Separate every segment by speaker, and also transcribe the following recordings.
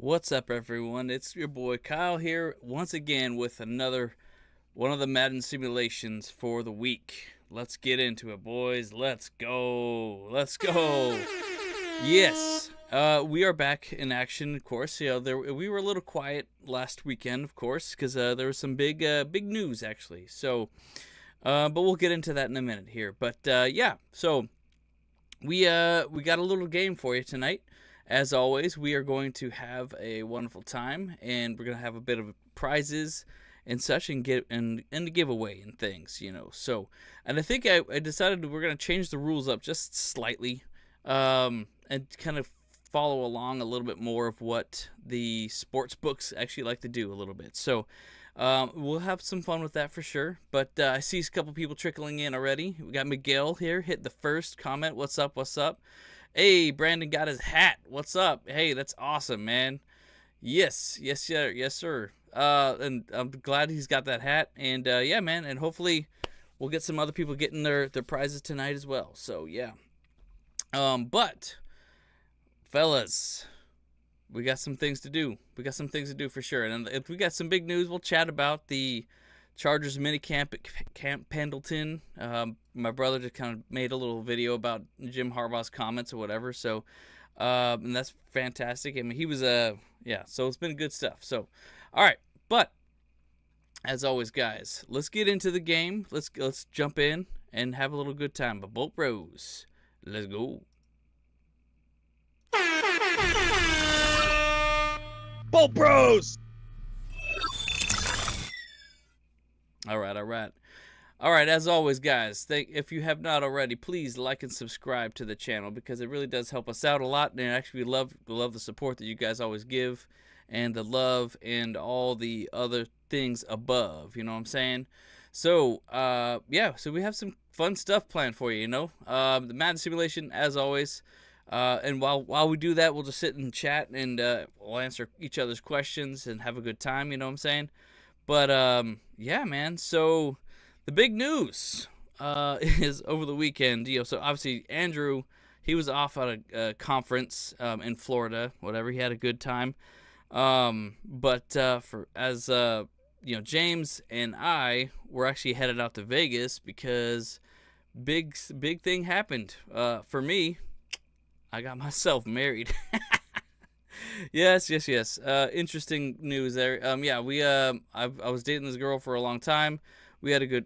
Speaker 1: What's up, everyone? It's your boy Kyle here once again with another one of the Madden simulations for the week. Let's get into it, boys. Let's go. Let's go. Yes, we are back in action. Of course, we were a little quiet last weekend, of course, because there was some big news actually. But we'll get into that in a minute here. But yeah, so we got a little game for you tonight. As always, we are going to have a wonderful time, and we're gonna have a bit of prizes and such, and a giveaway and things, and I think I decided we're gonna change the rules up just slightly, and kind of follow along a little bit more of what the sports books actually like to do a little bit. So we'll have some fun with that for sure. But I see a couple people trickling in already. We got Miguel here. Hit the first comment. What's up? What's up? Hey, Brandon got his hat. What's up? Hey, that's awesome, man. Yes, sir. And I'm glad he's got that hat. And yeah, man. And hopefully we'll get some other people getting their prizes tonight as well. So yeah. But fellas, we got some things to do. We got some things to do for sure. And if we got some big news, we'll chat about the Chargers mini camp at Camp Pendleton. My brother just kind of made a little video about Jim Harbaugh's comments or whatever. So, and that's fantastic. I mean, he was yeah. So it's been good stuff. So, all right. But as always, guys, let's get into the game. Let's jump in and have a little good time. But Bolt Bros, let's go.
Speaker 2: Bolt Bros!
Speaker 1: All right. As always, guys, if you have not already, please like and subscribe to the channel because it really does help us out a lot. And actually, we love the support that you guys always give, and the love and all the other things above. You know what I'm saying? So, yeah. So we have some fun stuff planned for you. The Madden simulation, as always. And while we do that, we'll just sit and chat, and we'll answer each other's questions and have a good time. You know what I'm saying? But yeah, man. So the big news is over the weekend. So obviously Andrew, he was off at a conference in Florida. Whatever, he had a good time. But James and I were actually headed out to Vegas because big thing happened. For me, I got myself married. Yes. Interesting news there. I was dating this girl for a long time. We had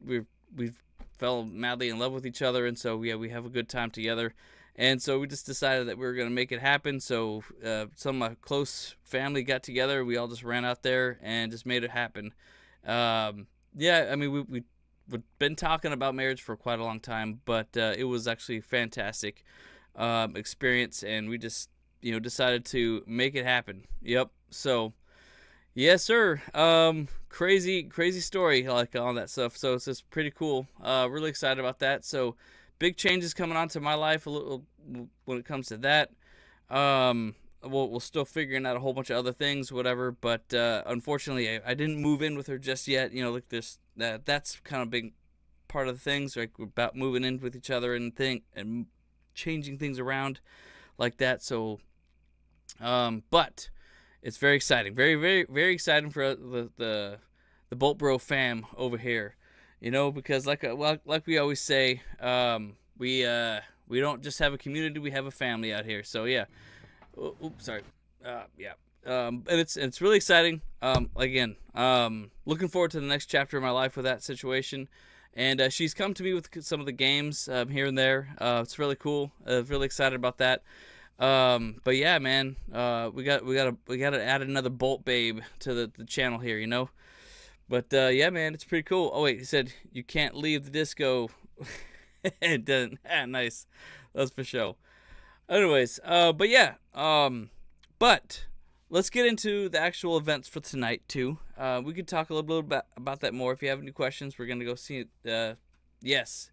Speaker 1: we fell madly in love with each other, and so we have a good time together. And so we just decided that we were gonna make it happen. So some of my close family got together. We all just ran out there and just made it happen. Yeah, I mean we've been talking about marriage for quite a long time, but it was actually fantastic experience, and we just decided to make it happen. Yep. So yes, sir. Crazy story, like all that stuff. So it's just pretty cool. Really excited about that. So big changes coming onto my life a little when it comes to that. We're still figuring out a whole bunch of other things, whatever. But unfortunately, I didn't move in with her just yet. Like this, that's kind of big part of the things, like about moving in with each other and changing things around like that. So, but it's very exciting, very exciting for the Bolt Bro fam over here, because like we always say, we don't just have a community, we have a family out here. So yeah. Oops, sorry. Yeah. And it's really exciting. Again, looking forward to the next chapter of my life with that situation. And she's come to me with some of the games here and there. It's really cool. Really excited about that. But yeah, man, we got to add another Bolt babe to the channel here, But yeah, man, it's pretty cool. Oh wait, he said you can't leave the disco. It doesn't. Nice. That's for sure. Anyways, but yeah, but let's get into the actual events for tonight too. We could talk a little bit about that more. If you have any questions, we're gonna go see it. Yes,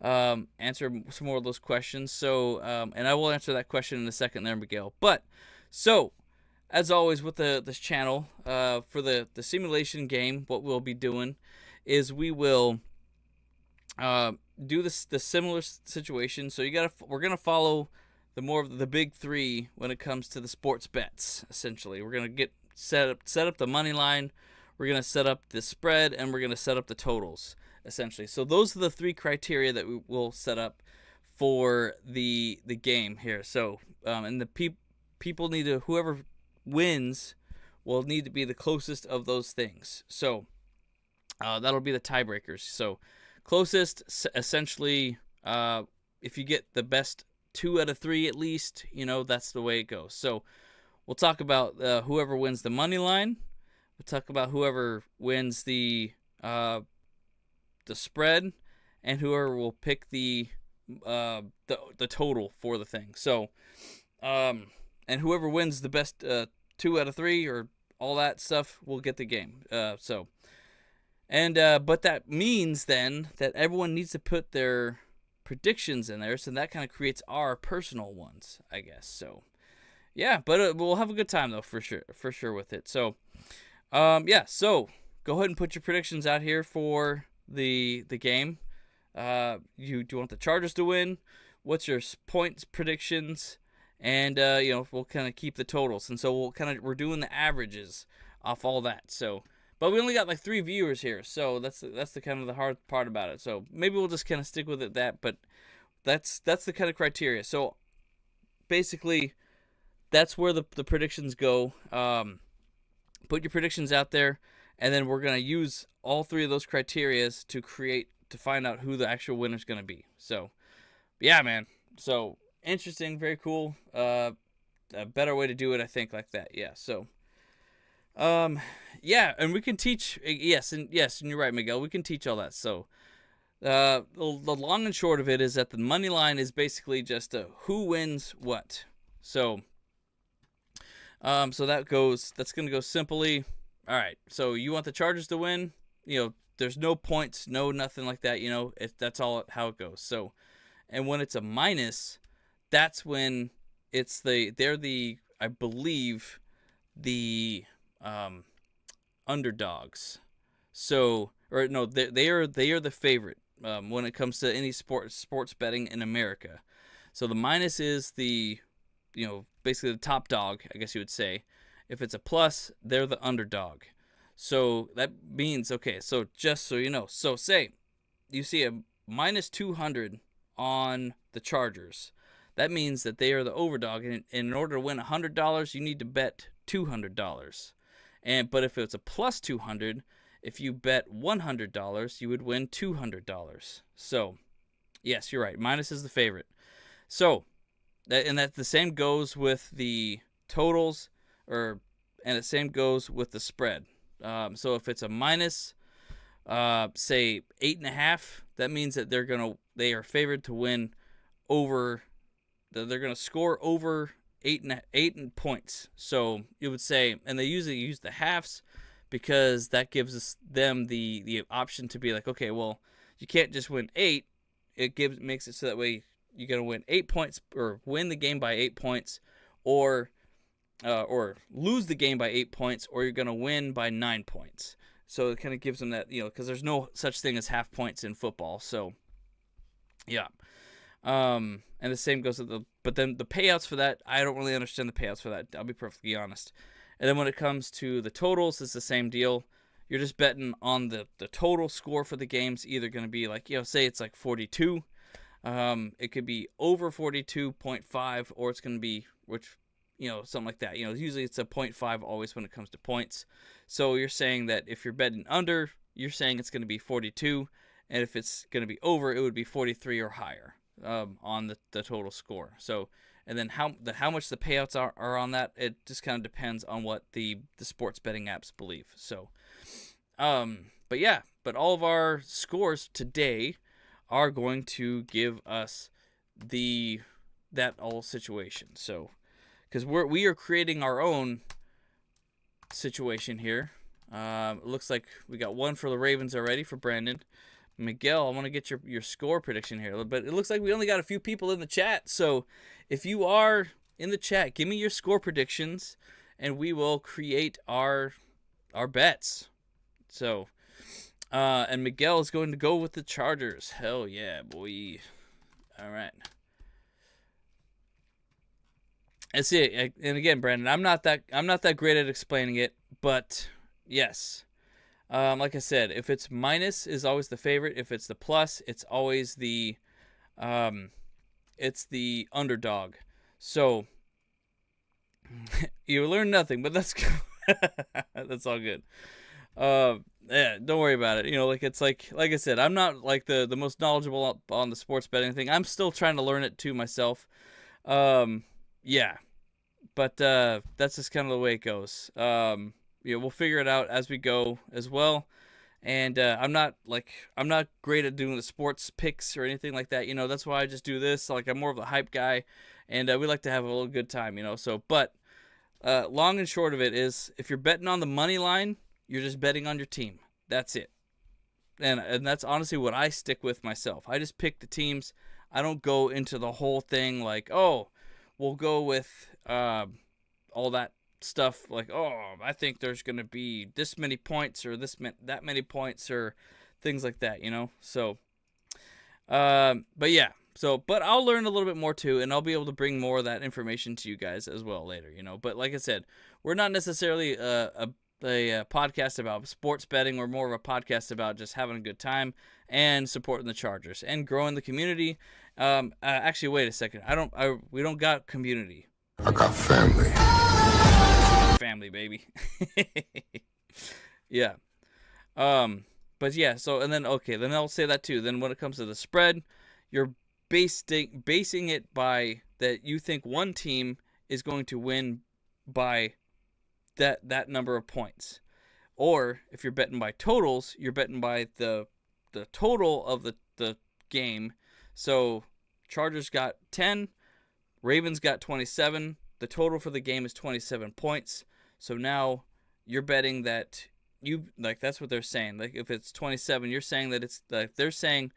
Speaker 1: answer some more of those questions. So, and I will answer that question in a second there, Miguel. But so, as always with this channel, for the simulation game, what we'll be doing is we will do the similar situation. So we're gonna follow the big three when it comes to the sports bets. Essentially, we're gonna get set up the money line, we're gonna set up the spread, and we're gonna set up the totals. Essentially, so those are the three criteria that we will set up for the game here. So and the people need to, whoever wins will need to be the closest of those things. So that'll be the tiebreakers. So closest, essentially, if you get the best 2 out of 3 at least, that's the way it goes. So we'll talk about whoever wins the money line. We'll talk about whoever wins the spread, and whoever will pick the total for the thing. So and whoever wins the best 2 out of 3 or all that stuff will get the game. But that means then that everyone needs to put their predictions in there, so that kind of creates our personal ones, I guess. So yeah, but we'll have a good time though, for sure with it. So so go ahead and put your predictions out here for the game. Do you want the Chargers to win? What's your points predictions? And we'll kind of keep the totals, and so we're doing the averages off all that. So, but we only got like 3 viewers here, so that's the kind of the hard part about it. So maybe we'll just kind of stick with it but that's the kind of criteria. So basically, that's where the predictions go. Put your predictions out there, and then we're gonna use all 3 of those criterias to find out who the actual winner's gonna be. So yeah, man. So interesting, very cool. A better way to do it, I think, like that. Yeah. So yeah, and we can teach. Yes, and you're right, Miguel. We can teach all that. So the long and short of it is that the money line is basically just who wins what. So so that's gonna go simply. All right. So you want the Chargers to win? There's no points, no nothing like that. That's all how it goes. So, and when it's a minus, that's when they're I believe the underdogs. So, or no, they are the favorite when it comes to any sports betting in America. So the minus is basically the top dog, I guess you would say. If it's a plus, they're the underdog. So that means, okay, so just so you know, so say you see a minus 200 on the Chargers. That means that they are the overdog, and in order to win $100, you need to bet $200. But if it's a plus 200, if you bet $100, you would win $200. So, yes, you're right. Minus is the favorite. So, that the same goes with the totals, and the same goes with the spread. So if it's a minus, say 8.5, that means that they are favored to win over. They're gonna score over 8 points. So you would say, and they usually use the halves because that gives them the option to be like, okay, well, you can't just win 8. It makes it so that way you're gonna win 8 points or win the game by 8 points, or lose the game by 8 points, or you're gonna win by 9 points. So it kind of gives them that, because there's no such thing as half points in football. So yeah. And the same goes with but then the payouts for that, I don't really understand the payouts for that. I'll be perfectly honest. And then when it comes to the totals, it's the same deal. You're just betting on the total score for the game's either going to be like, say it's like 42. It could be over 42.5, or it's going to be, something like that. Usually it's a 0.5 always when it comes to points. So you're saying that if you're betting under, you're saying it's going to be 42. And if it's going to be over, it would be 43 or higher. On the total score. So, and then how much the payouts are on that, it just kind of depends on what the sports betting apps believe. So, but all of our scores today are going to give us that all situation. So, because we are creating our own situation here. It looks like we got one for the Ravens already for Brandon. Miguel, I want to get your score prediction here, but it looks like we only got a few people in the chat. So if you are in the chat, give me your score predictions, and we will create our bets. So, and Miguel is going to go with the Chargers. Hell yeah, boy! All right. That's it. And again, Brandon, I'm not that great at explaining it, but yes. Like I said, if it's minus is always the favorite. If it's the plus, um, it's the underdog. So you learn nothing, but that's that's all good. Yeah, don't worry about it. It's like I said, I'm not like the most knowledgeable on the sports betting thing. I'm still trying to learn it too myself. Um, yeah, but that's just kind of the way it goes. We'll figure it out as we go as well. And I'm not great at doing the sports picks or anything like that. That's why I just do this. Like, I'm more of a hype guy, and we like to have a little good time. So, but long and short of it is, if you're betting on the money line, you're just betting on your team. That's it. And that's honestly what I stick with myself. I just pick the teams. I don't go into the whole thing like, oh, we'll go with all that stuff like, oh, I think there's going to be this many points or that many points or things like that, So, but yeah. But I'll learn a little bit more too, and I'll be able to bring more of that information to you guys as well later, But like I said, we're not necessarily a podcast about sports betting. We're more of a podcast about just having a good time and supporting the Chargers and growing the community. Actually, wait a second. We don't got community.
Speaker 3: I got family.
Speaker 1: Family, baby. Yeah. But yeah. So then I'll say that too. Then when it comes to the spread, you're basing it by that you think one team is going to win by that number of points. Or if you're betting by totals, you're betting by the total of the game. So Chargers got 10, Ravens got 27. The total for the game is 27 points. So now you're betting that that's what they're saying. Like, if it's 27, you're saying that it's like they're saying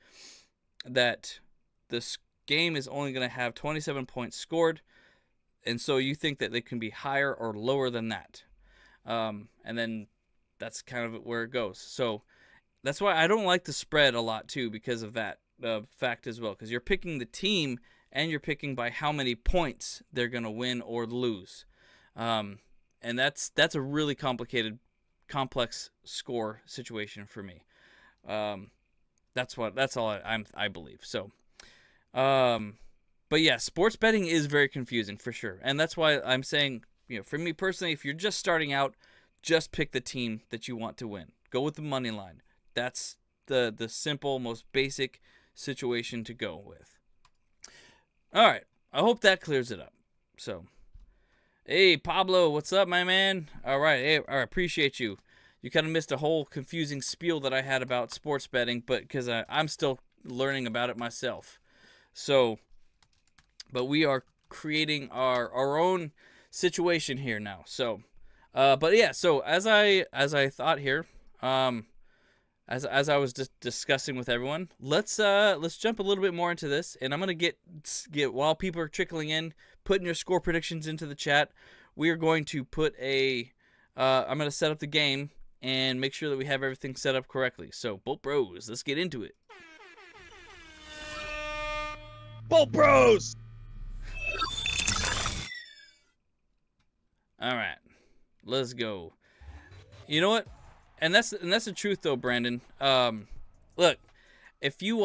Speaker 1: that this game is only going to have 27 points scored, and so you think that they can be higher or lower than that. And then that's kind of where it goes. So that's why I don't like the spread a lot too, because of that fact as well. Because you're picking the team and you're picking by how many points they're going to win or lose. And that's a really complex score situation for me. That's all I believe. So, but yeah, sports betting is very confusing for sure. And that's why I'm saying, for me personally, if you're just starting out, just pick the team that you want to win. Go with the money line. That's the simple, most basic situation to go with. All right. I hope that clears it up. So, hey, Pablo, what's up, my man? All right. Hey, I appreciate you. You kind of missed a whole confusing spiel that I had about sports betting, but because I'm still learning about it myself. So, but we are creating our own situation here now. So, but yeah. So as I thought here, as I was just discussing with everyone, let's jump a little bit more into this, and I'm gonna get while people are trickling in, putting your score predictions into the chat. We are going to put I'm gonna set up the game and make sure that we have everything set up correctly. So, Bolt Bros, let's get into it.
Speaker 2: Bolt Bros!
Speaker 1: All right, let's go. You know what? And that's the truth though, Brandon. Look, if you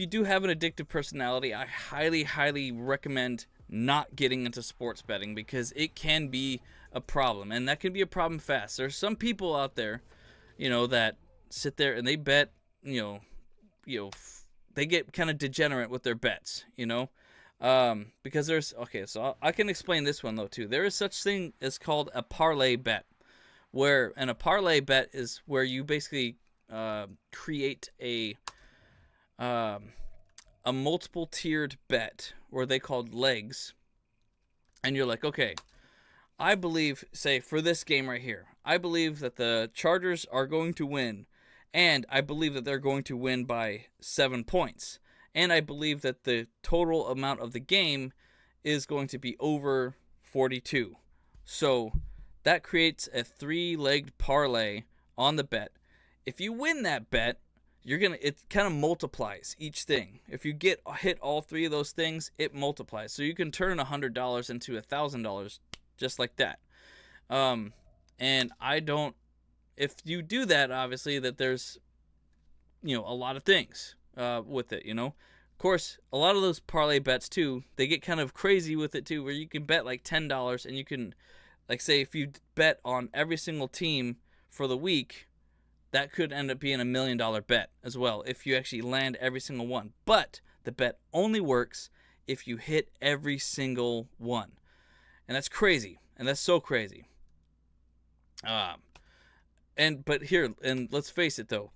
Speaker 1: do have an addictive personality, I highly recommend not getting into sports betting, because it can be a problem, and that can be a problem fast. There's some people out there, that sit there and they bet, they get kind of degenerate with their bets, because so I can explain this one though too. There is such thing as called a parlay bet. And a parlay bet is where you basically create a multiple tiered bet, where they called legs, and you're like, okay, I believe, say for this game right here, I believe that the Chargers are going to win, and I believe that they're going to win by 7 points, and I believe that the total amount of the game is going to be over 42. So that creates a 3-legged parlay on the bet. If you win that bet, it kind of multiplies each thing. If you hit all 3 of those things, it multiplies. So you can turn $100 into $1,000 just like that. And if you do that, obviously that there's, a lot of things with it, Of course, a lot of those parlay bets too, they get kind of crazy with it too, where you can bet like $10 and you can, like, say if you bet on every single team for the week, that could end up being $1 million bet as well if you actually land every single one. But the bet only works if you hit every single one. And that's crazy. And that's so crazy. But let's face it though,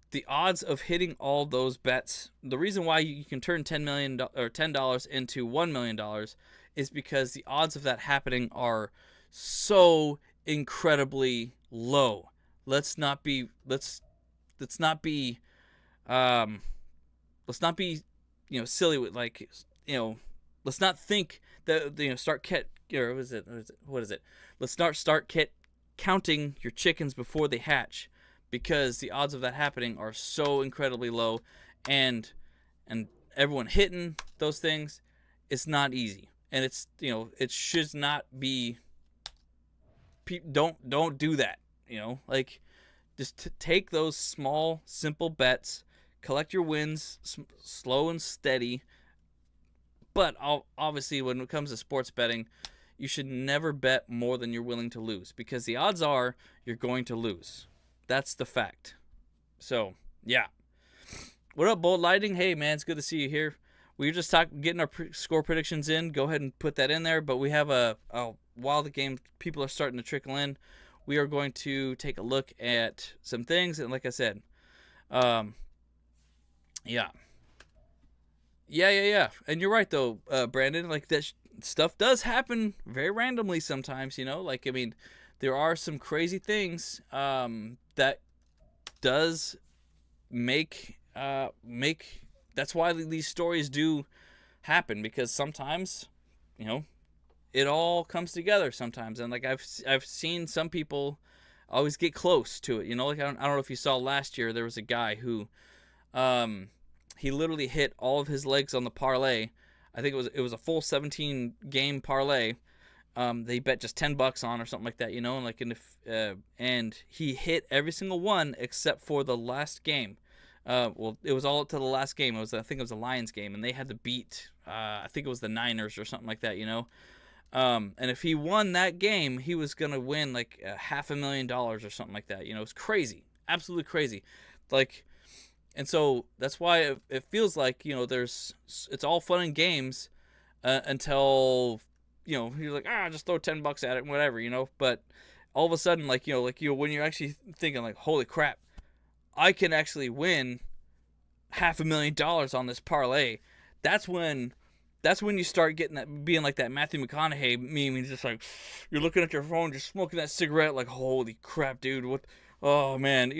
Speaker 1: the odds of hitting all those bets, the reason why you can turn $10 into $1 million is because the odds of that happening are so incredibly low. Let's not be silly with, like, let's not think that, let's not start counting your chickens before they hatch, because the odds of that happening are so incredibly low, and everyone hitting those things, it's not easy, and it's, it should not be. Don't do that. Just take those small, simple bets, collect your wins, slow and steady. But obviously, when it comes to sports betting, you should never bet more than you're willing to lose, because the odds are you're going to lose. That's the fact. So, yeah. What up, Bold Lighting? Hey, man, it's good to see you here. We were just getting our score predictions in. Go ahead and put that in there. But we have while the game, people are starting to trickle in, we are going to take a look at some things. And like I said, yeah. And you're right, though, Brandon. Like, that stuff does happen very randomly sometimes, Like, I mean, there are some crazy things that does make that's why these stories do happen, because sometimes, it all comes together sometimes. And like I've seen some people always get close to it, like I don't know if you saw last year, there was a guy who he literally hit all of his legs on the parlay. I think it was a full 17 game parlay. They bet just $10 on or something like that, and like and he hit every single one except for the last game. Well, it was all up to the last game. I think it was a Lions game, and they had to beat I think it was the Niners or something like that, And if he won that game, he was gonna win like $500,000 or something like that. It was crazy, absolutely crazy, like. And so that's why it feels like it's all fun and games until you're like, just throw $10 at it and whatever, But all of a sudden, like when you're actually thinking like, holy crap, I can actually win $500,000 on this parlay. That's when you start getting that, being like that Matthew McConaughey meme. He's just like, you're looking at your phone, just smoking that cigarette, like, holy crap, dude, what? Oh man,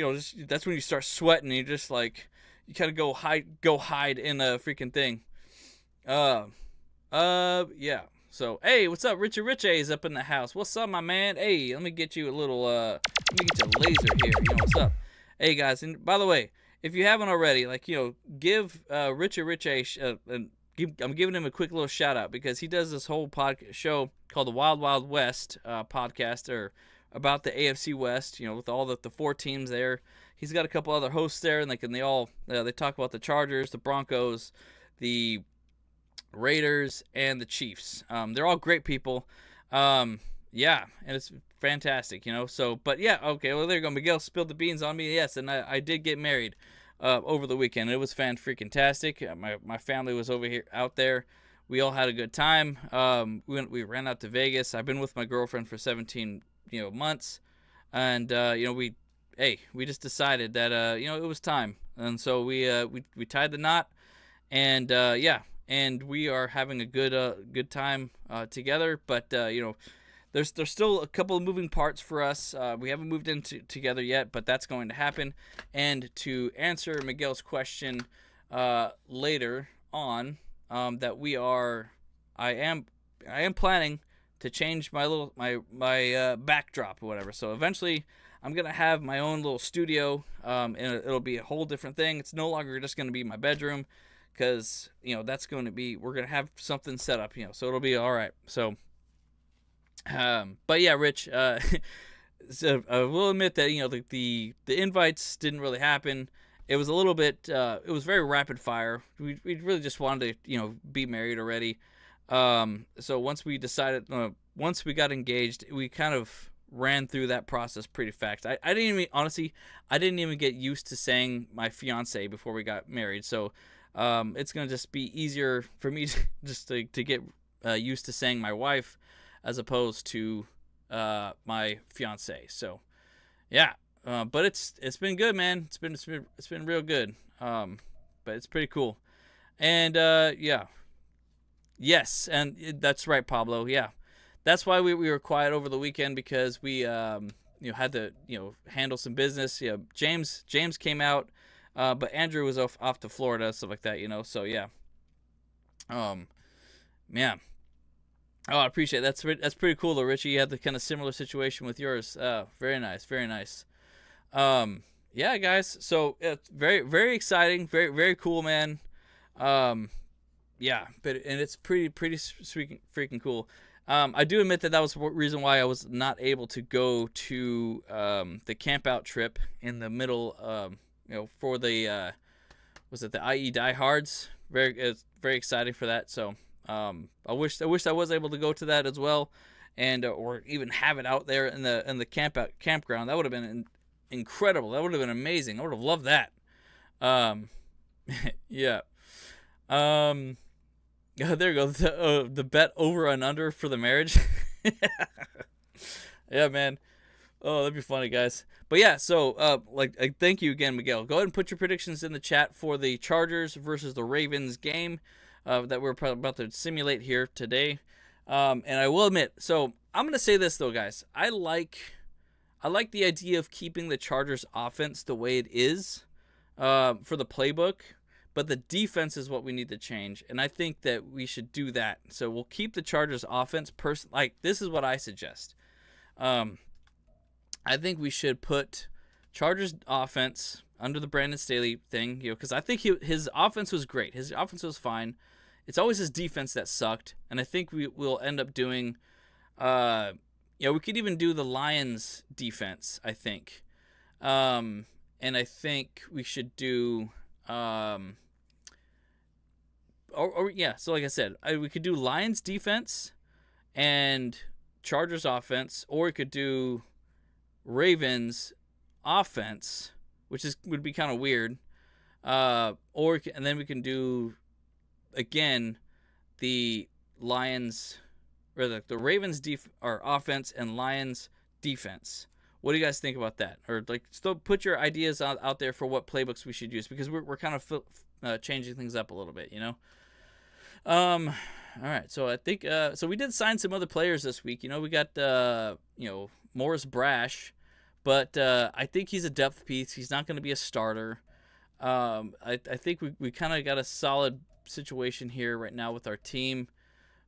Speaker 1: that's when you start sweating. You just like, you kind of go hide in a freaking thing. Yeah. So, hey, what's up? Richard Rich A is up in the house. What's up, my man? Hey, let me get you a little, let me get you a laser here. What's up? Hey, guys, and by the way, if you haven't already, like, give Richard Rich A, I'm giving him a quick little shout out, because he does this whole show called the Wild Wild West podcast, or about the AFC West, with all the 4 teams there. He's got a couple other hosts there, and they talk about the Chargers, the Broncos, the Raiders, and the Chiefs. They're all great people. Yeah, and it's fantastic, So, but yeah, okay. Well, there you go. Miguel spilled the beans on me. Yes, and I did get married over the weekend. It was fan-freaking-tastic. My family was out there. We all had a good time. We ran out to Vegas. I've been with my girlfriend for 17 months, and we just decided that it was time, and so we tied the knot, and and we are having a good time together. But there's still a couple of moving parts for us. We haven't moved into together yet, but that's going to happen. And to answer Miguel's question later on, that I am planning to change my backdrop or whatever. So eventually I'm gonna have my own little studio, and it'll be a whole different thing. It's no longer just gonna be my bedroom, because that's going to be, we're gonna have something set up, so it'll be all right. So, but yeah, Rich, so I will admit that the invites didn't really happen. It was a little bit, it was very rapid fire. We really just wanted to be married already. So once we decided, once we got engaged, we kind of ran through that process pretty fast. I didn't even, honestly, I didn't even get used to saying my fiance before we got married. So it's gonna just be easier for me to get used to saying my wife as opposed to my fiance. So yeah, but it's been good, man. It's been real good. But it's pretty cool. And yeah, yes, and that's right, Pablo. Yeah, that's why we were quiet over the weekend, because we had to handle some business. James came out, but Andrew was off to Florida, stuff like that. So yeah. Yeah. Oh, I appreciate it. That's pretty cool though, Richie. You had the kind of similar situation with yours. Very nice, very nice. Yeah, guys. So it's very, very exciting, very, very cool, man. Yeah, and it's pretty freaking cool. I do admit that was the reason why I was not able to go to the camp out trip in the middle. For the was it the IE Diehards? It's very exciting for that. So I wish I was able to go to that as well, and or even have it out there in the campground. That would have been incredible. That would have been amazing. I would have loved that. Yeah. There you go. The bet over and under for the marriage. Yeah, man. Oh, that'd be funny, guys. But yeah, so thank you again, Miguel. Go ahead and put your predictions in the chat for the Chargers versus the Ravens game that we're about to simulate here today. And I will admit, so I'm gonna say this though, guys. I like the idea of keeping the Chargers offense the way it is for the playbook, but the defense is what we need to change, and I think that we should do that. So we'll keep the Chargers offense. This is what I suggest. I think we should put Chargers offense under the Brandon Staley thing, because I think his offense was great. His offense was fine. It's always his defense that sucked, and I think we'll end up doing, we could even do the Lions defense, I think, and I think we should do, so like I said, we could do Lions defense and Chargers offense, or we could do Ravens offense, which would be kind of weird, and then we can do again the Lions, or the Ravens offense and Lions defense. What do you guys think about that? Or still put your ideas out there for what playbooks we should use, because we're kind of changing things up a little bit, All right, so I think so we did sign some other players this week. We got Morris Brash, but I think he's a depth piece. He's not going to be a starter. I think we kind of got a solid situation here right now with our team,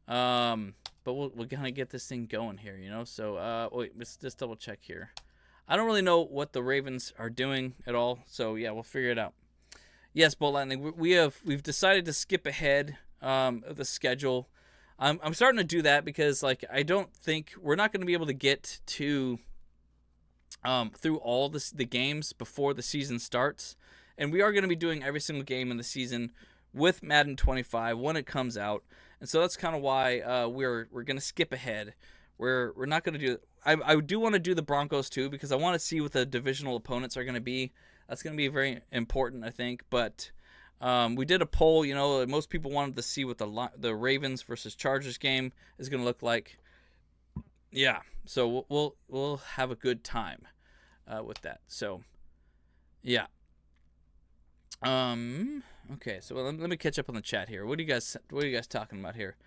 Speaker 1: but we'll kind of get this thing going here, So wait, let's just double check here. I don't really know what the Ravens are doing at all, so yeah, we'll figure it out. Yes, Bolt Lightning, we've decided to skip ahead of the schedule. I'm starting to do that because I don't think we're not going to be able to get to through all the games before the season starts, and we are going to be doing every single game in the season with Madden 25 when it comes out, and so that's kind of why we're going to skip ahead. We're not going to do. I do want to do the Broncos too, because I want to see what the divisional opponents are going to be. That's going to be very important, I think. But we did a poll. Most people wanted to see what the Ravens versus Chargers game is going to look like. Yeah, so we'll have a good time with that. So yeah. Okay, so let me catch up on the chat here. What are you guys talking about here?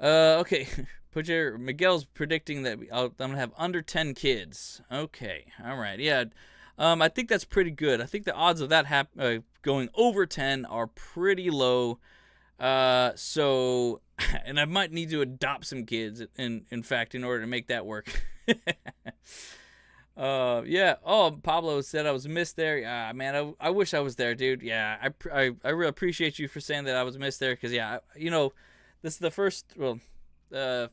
Speaker 1: Okay, Miguel's predicting that I'm gonna have under 10 kids. Okay, all right, yeah. I think that's pretty good. I think the odds of that going over 10 are pretty low. So, and I might need to adopt some kids. In fact, in order to make that work. Yeah. Oh, Pablo said I was missed there. Yeah, man, I wish I was there, dude. Yeah, I really appreciate you for saying that I was missed there, because yeah, this is the uh,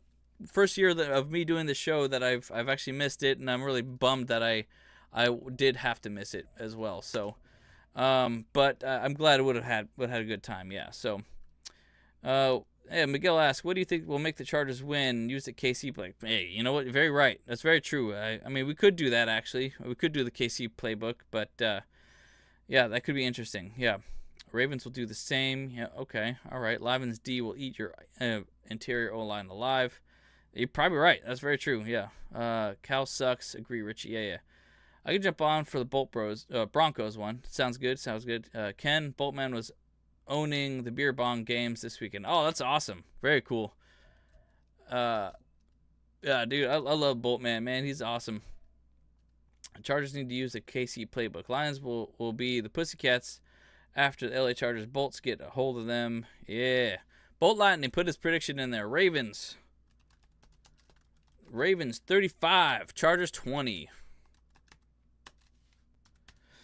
Speaker 1: first year of me doing the show that I've actually missed it, and I'm really bummed that I did have to miss it as well. So, but I'm glad I would have had a good time. Yeah. So, hey, Miguel asks, what do you think will make the Chargers win? Use the KC play. Hey, you know what? Very right. That's very true. I mean, we could do that, actually. We could do the KC playbook, but yeah, that could be interesting. Yeah. Ravens will do the same. Yeah, okay. All right. Lions D will eat your interior O-line alive. You're probably right. That's very true. Yeah. Cal sucks. Agree, Richie. Yeah, yeah. I could jump on for the Broncos one. Sounds good. Sounds good. Ken Boltman was owning the beer bong games this weekend. Oh, that's awesome. Very cool. Yeah, dude, I love Boltman, man. He's awesome. Chargers need to use the KC playbook. Lions will be the Pussycats after the LA Chargers Bolts get a hold of them. Yeah. Bolt Lightning put his prediction in there. Ravens 35, Chargers 20.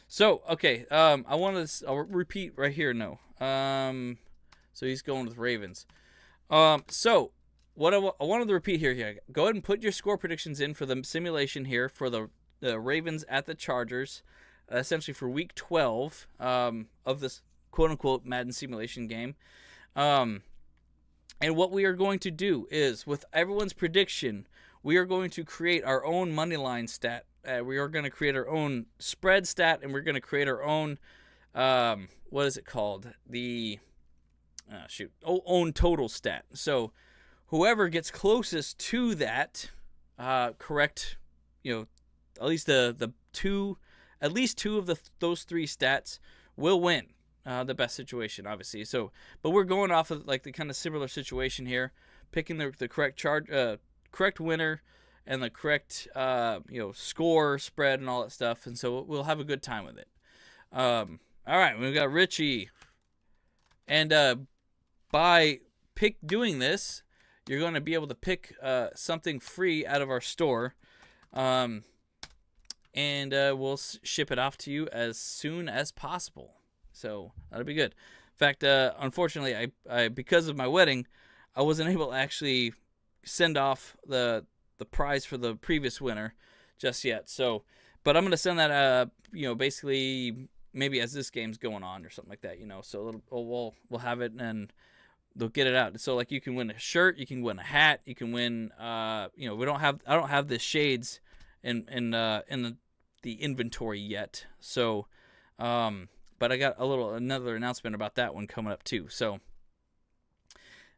Speaker 1: So, okay, I'll repeat right here. No. So he's going with Ravens. So what I wanted to repeat here. Go ahead and put your score predictions in for the simulation here for the Ravens at the Chargers, essentially for Week 12 of this quote-unquote Madden simulation game. And what we are going to do is, with everyone's prediction, we are going to create our own money line stat. We are going to create our own spread stat, and we're going to create our own, what is it called? The own total stat. So whoever gets closest to that correct, at least two of those three stats will win the best situation, obviously. So, but we're going off of like the kind of similar situation here, picking the correct winner and the correct score, spread, and all that stuff, and so we'll have a good time with it. All right, we've got Richie, and by doing this, you're going to be able to pick something free out of our store, and we'll ship it off to you as soon as possible. So that'll be good. In fact, unfortunately, I because of my wedding, I wasn't able to actually send off the prize for the previous winner just yet. So, but I'm gonna send that basically maybe as this game's going on or something like that. So we'll have it and they'll get it out. So like you can win a shirt, you can win a hat, you can win. I don't have the shades in the inventory yet. So, but I got another announcement about that one coming up too. So,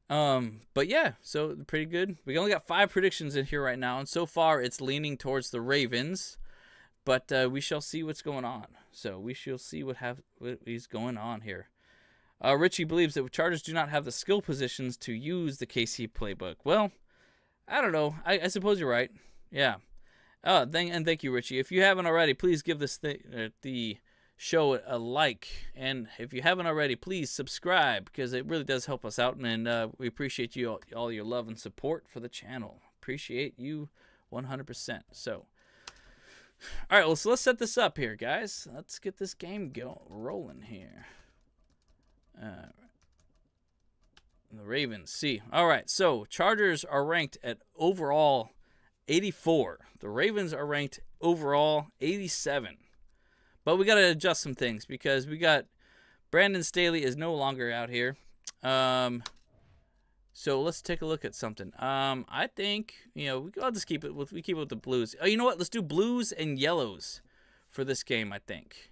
Speaker 1: but yeah, so pretty good. We only got 5 predictions in here right now, and so far it's leaning towards the Ravens, but we shall see what's going on. So we shall see what is going on here. Richie believes that Chargers do not have the skill positions to use the KC playbook. Well, I don't know. I suppose you're right. Yeah. Thank you, Richie. If you haven't already, please give the show a like, and if you haven't already, please subscribe, because it really does help us out, and we appreciate you all your love and support for the channel. Appreciate you 100%. So, all right, so let's set this up here, guys. Let's get this game rolling here. The Ravens. See. All right, so Chargers are ranked at overall 84. The Ravens are ranked overall 87. But we got to adjust some things because we got Brandon Staley is no longer out here. So let's take a look at something. I think, I'll just keep it with the blues. Oh, you know what? Let's do blues and yellows for this game, I think.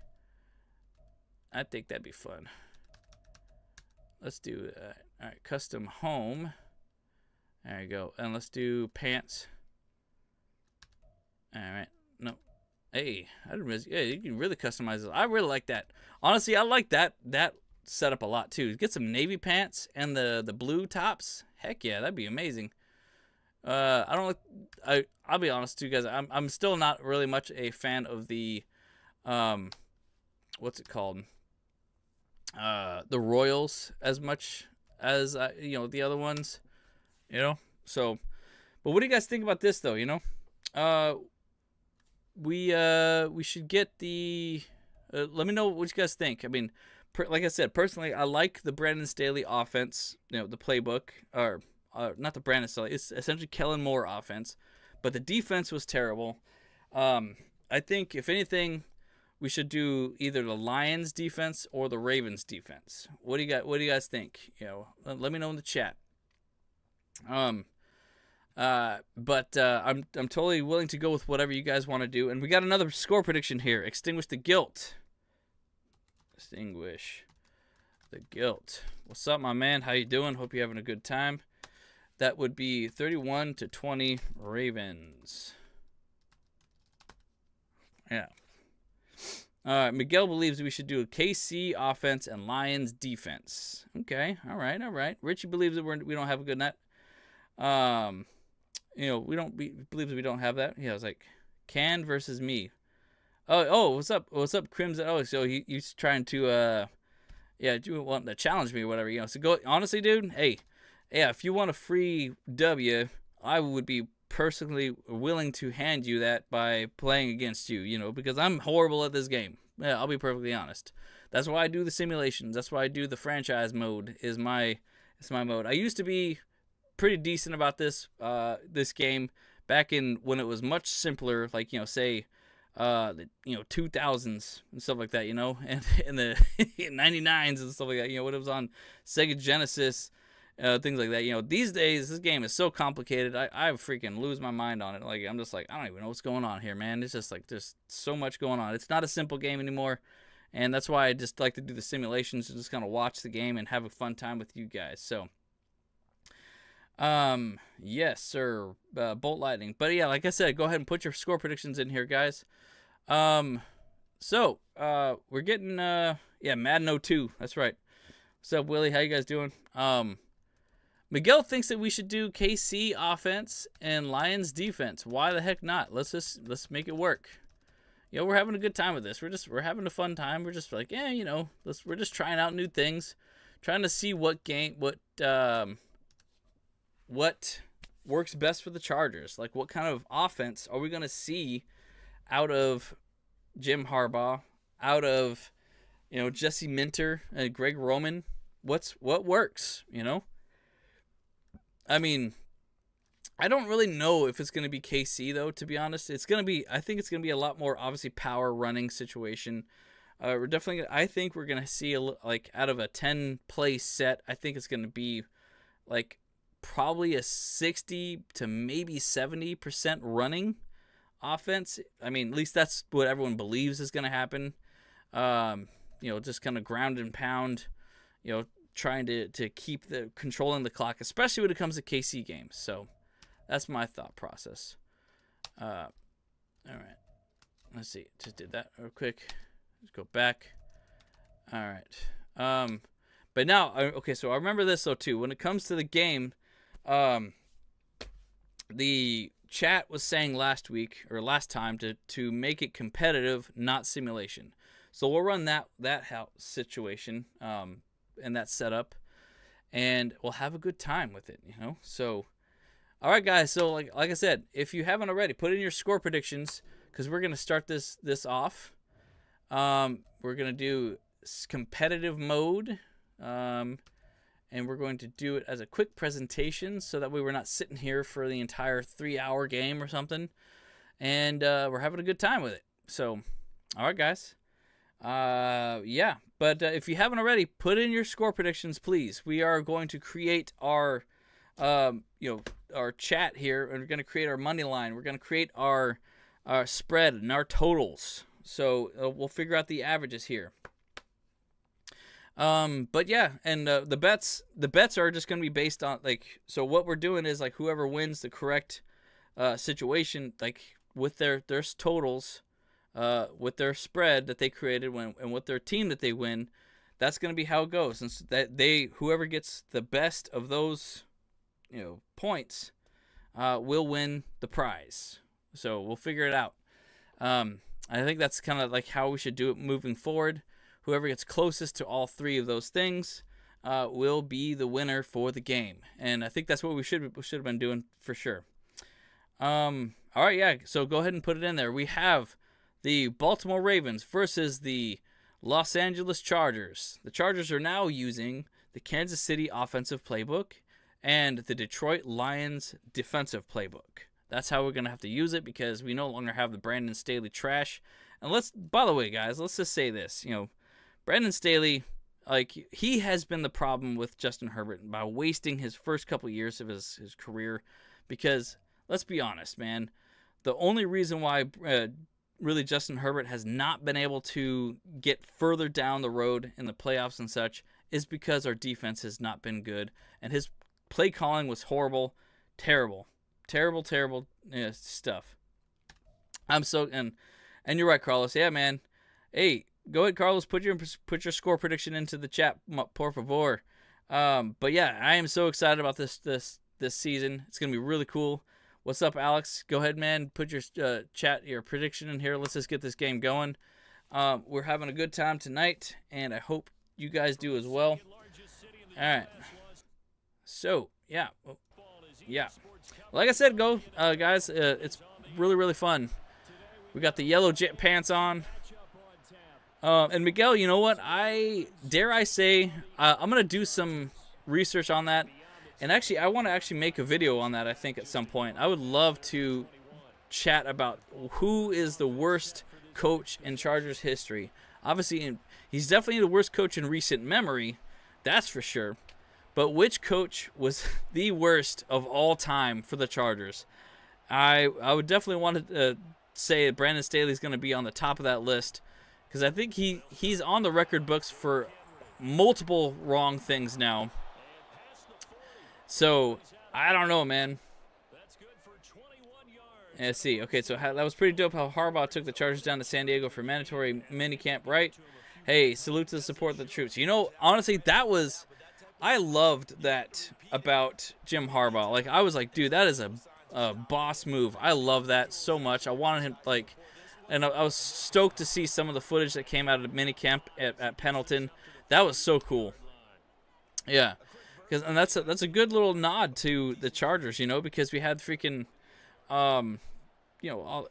Speaker 1: I think that'd be fun. Let's do all right, custom home. There you go. And let's do pants. All right. No. Hey, you can really customize it. I really like that. Honestly, I like that setup a lot too. Get some navy pants and the blue tops. Heck yeah, that'd be amazing. I'll be honest too, guys. I'm still not really much a fan of the what's it called? The Royals as much as the other ones. So, but what do you guys think about this though? we should get the. Let me know what you guys think. I mean, like I said, personally, I like the Brandon Staley offense. The playbook, or not the Brandon Staley. It's essentially Kellen Moore offense, but the defense was terrible. I think if anything, we should do either the Lions defense or the Ravens defense. What do you guys think? Let me know in the chat. But I'm totally willing to go with whatever you guys want to do. And we got another score prediction here. Extinguish the guilt. Extinguish the guilt. What's up, my man? How you doing? Hope you're having a good time. That would be 31-20 Ravens. Yeah. Miguel believes we should do a KC offense and Lions defense. Okay. All right. Richie believes that we don't have a good night. Believes we don't have that. Yeah, I was like, Can versus me. Oh, what's up? What's up, Crimson? Oh, so he's trying to want to challenge me or whatever. So go. Honestly, dude. Hey, yeah. If you want a free W, I would be personally willing to hand you that by playing against you. Because I'm horrible at this game. Yeah, I'll be perfectly honest. That's why I do the simulations. That's why I do the franchise mode. It's my mode. I used to be pretty decent about this game back in when it was much simpler, like say the 2000s and stuff like that, and in the 99s and stuff like that, when it was on Sega Genesis, things like that. These days this game is so complicated. I freaking lose my mind on it. Like, I'm just like, I don't even know what's going on here, man. It's just like there's so much going on. It's not a simple game anymore, and that's why I just like to do the simulations and just kind of watch the game and have a fun time with you guys. So yes, sir. Bolt lightning. But yeah, like I said, go ahead and put your score predictions in here, guys. So we're getting Madden 02. That's right. What's up, Willie? How you guys doing? Miguel thinks that we should do KC offense and Lions defense. Why the heck not? Let's make it work. We're having a good time with this. We're having a fun time. We're just like, we're just trying out new things, trying to see what works best for the Chargers. Like, what kind of offense are we going to see out of Jim Harbaugh, out of, Jesse Minter and Greg Roman? What works, I mean, I don't really know if it's going to be KC, though, to be honest. I think it's going to be a lot more, obviously, power running situation. I think we're going to see, out of a 10-play set, I think it's going to be, probably a 60 to maybe 70% running offense. I mean, at least that's what everyone believes is going to happen. Just kind of ground and pound, trying to keep controlling the clock, especially when it comes to KC games. So that's my thought process. All right. Let's see. Just did that real quick. Let's go back. All right. But now, okay, so I remember this, though, too. When it comes to the game, the chat was saying last time to make it competitive, not simulation. So we'll run that situation and that setup, and we'll have a good time with it, So, all right, guys. So like I said, if you haven't already, put in your score predictions because we're gonna start this off. We're gonna do competitive mode. And we're going to do it as a quick presentation so that way we're not sitting here for the entire 3-hour game or something. And we're having a good time with it. So, all right, guys. But if you haven't already, put in your score predictions, please. We are going to create our chat here, and we're going to create our money line. We're going to create our spread and our totals. So we'll figure out the averages here. But yeah, and the bets are just going to be based on so what we're doing is whoever wins the correct situation, with their totals, with their spread that they created and with their team that they win, that's going to be how it goes. And so that whoever gets the best of those, points, will win the prize. So we'll figure it out. I think that's kind of how we should do it moving forward. Whoever gets closest to all three of those things will be the winner for the game. And I think that's what we should have been doing for sure. All All right, yeah. So go ahead and put it in there. We have the Baltimore Ravens versus the Los Angeles Chargers. The Chargers are now using the Kansas City offensive playbook and the Detroit Lions defensive playbook. That's how we're going to have to use it because we no longer have the Brandon Staley trash. And by the way, guys, let's just say this. Brandon Staley, like, he has been the problem with Justin Herbert by wasting his first couple years of his career because, let's be honest, man, the only reason why really Justin Herbert has not been able to get further down the road in the playoffs and such is because our defense has not been good, and his play calling was horrible, terrible stuff. And you're right, Carlos. Yeah, man. Hey, go ahead, Carlos. Put your score prediction into the chat, por favor. But yeah, I am so excited about this season. It's gonna be really cool. What's up, Alex? Go ahead, man. Put your your prediction in here. Let's just get this game going. We're having a good time tonight, and I hope you guys do as well. All right. So, yeah. Like I said, guys. It's really fun. We got the yellow jet pants on. And Miguel, you know what? I'm going to do some research on that. And actually, I want to make a video on that, I think, at some point. I would love to chat about who is the worst coach in Chargers history. Obviously, he's definitely the worst coach in recent memory. That's for sure. But which coach was the worst of all time for the Chargers? I would definitely want to say Brandon Staley's going to be on the top of that list because I think he's on the record books for multiple wrong things now. So, I don't know, man. Let's see. Okay, so that was pretty dope how Harbaugh took the Chargers down to San Diego for mandatory minicamp, right? Hey, salute to the support of the troops. Honestly, I loved that about Jim Harbaugh. Like, I was like, dude, that is a boss move. I love that so much. I wanted him, and I was stoked to see some of the footage that came out of the minicamp at Pendleton. That was so cool. Yeah. And that's a good little nod to the Chargers, because we had freaking,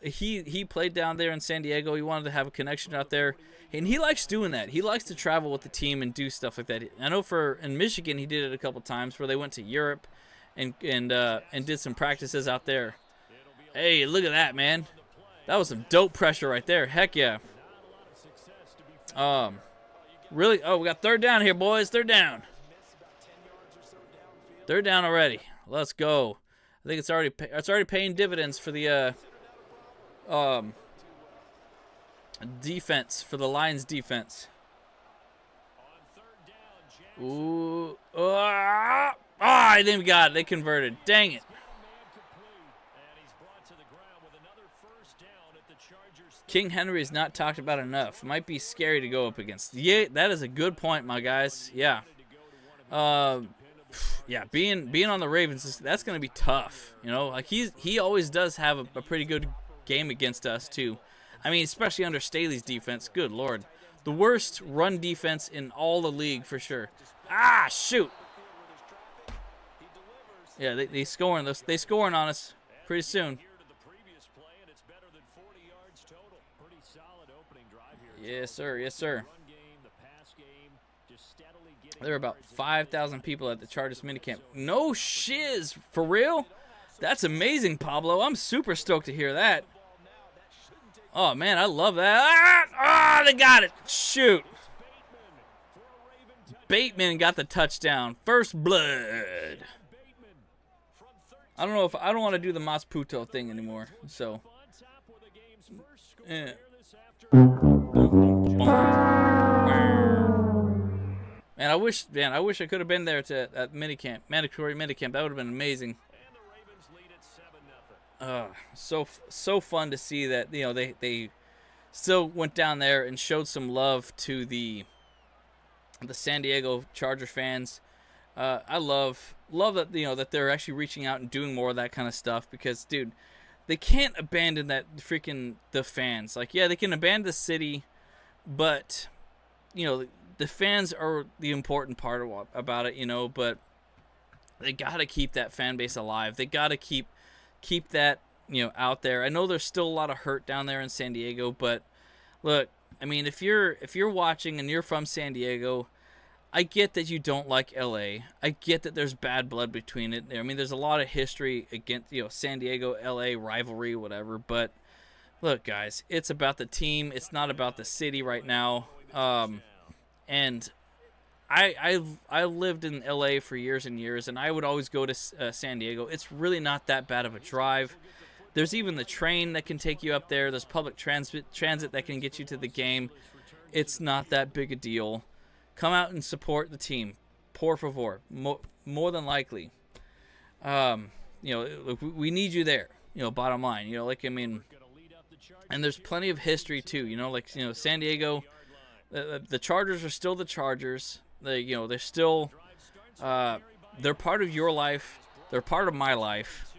Speaker 1: he played down there in San Diego. He wanted to have a connection out there, and he likes doing that. He likes to travel with the team and do stuff like that. I know in Michigan he did it a couple times where they went to Europe and did some practices out there. Hey, look at that, man! That was some dope pressure right there. Heck yeah. Really? Oh, we got third down here, boys. Third down. Third down already. Let's go. I think it's already paying dividends for the defense, for the Lions defense. Ooh. I think we got it. They converted. Dang it. King Henry is not talked about enough. Might be scary to go up against. Yeah, that is a good point, my guys. Yeah. Yeah, being on the Ravens, that's going to be tough. Like he always does have a pretty good game against us too. I mean, especially under Staley's defense. Good Lord. The worst run defense in all the league for sure. Ah, shoot. Yeah, they scoring on us pretty soon. Yes, sir. Yes, sir. There are about 5,000 people at the Chargers minicamp. No shiz. For real? That's amazing, Pablo. I'm super stoked to hear that. Oh, man, I love that. They got it. Shoot. Bateman got the touchdown. First blood. I don't want to do the Mas Puto thing anymore. So, yeah. Man, I wish I could have been there at minicamp, mandatory minicamp. That would have been amazing. So fun to see that they still went down there and showed some love to the San Diego Chargers fans. I love that that they're actually reaching out and doing more of that kind of stuff because, dude, they can't abandon the fans. Like, yeah, they can abandon the city, but the fans are the important part about it, but they got to keep that fan base alive. They got to keep that out there. I know there's still a lot of hurt down there in San Diego, but look, I mean, if you're watching and you're from San Diego, I get that you don't like LA. I get that there's bad blood between it. I mean, there's a lot of history against, San Diego, LA rivalry, whatever. But look, guys, it's about the team. It's not about the city right now. And I lived in LA for years and years, and I would always go to San Diego. It's really not that bad of a drive. There's even the train that can take you up there. There's public transit that can get you to the game. It's not that big a deal. Come out and support the team, por favor. More than likely, we need you there. Bottom line, and there's plenty of history too. San Diego, the Chargers are still the Chargers. They're still, they're part of your life. They're part of my life.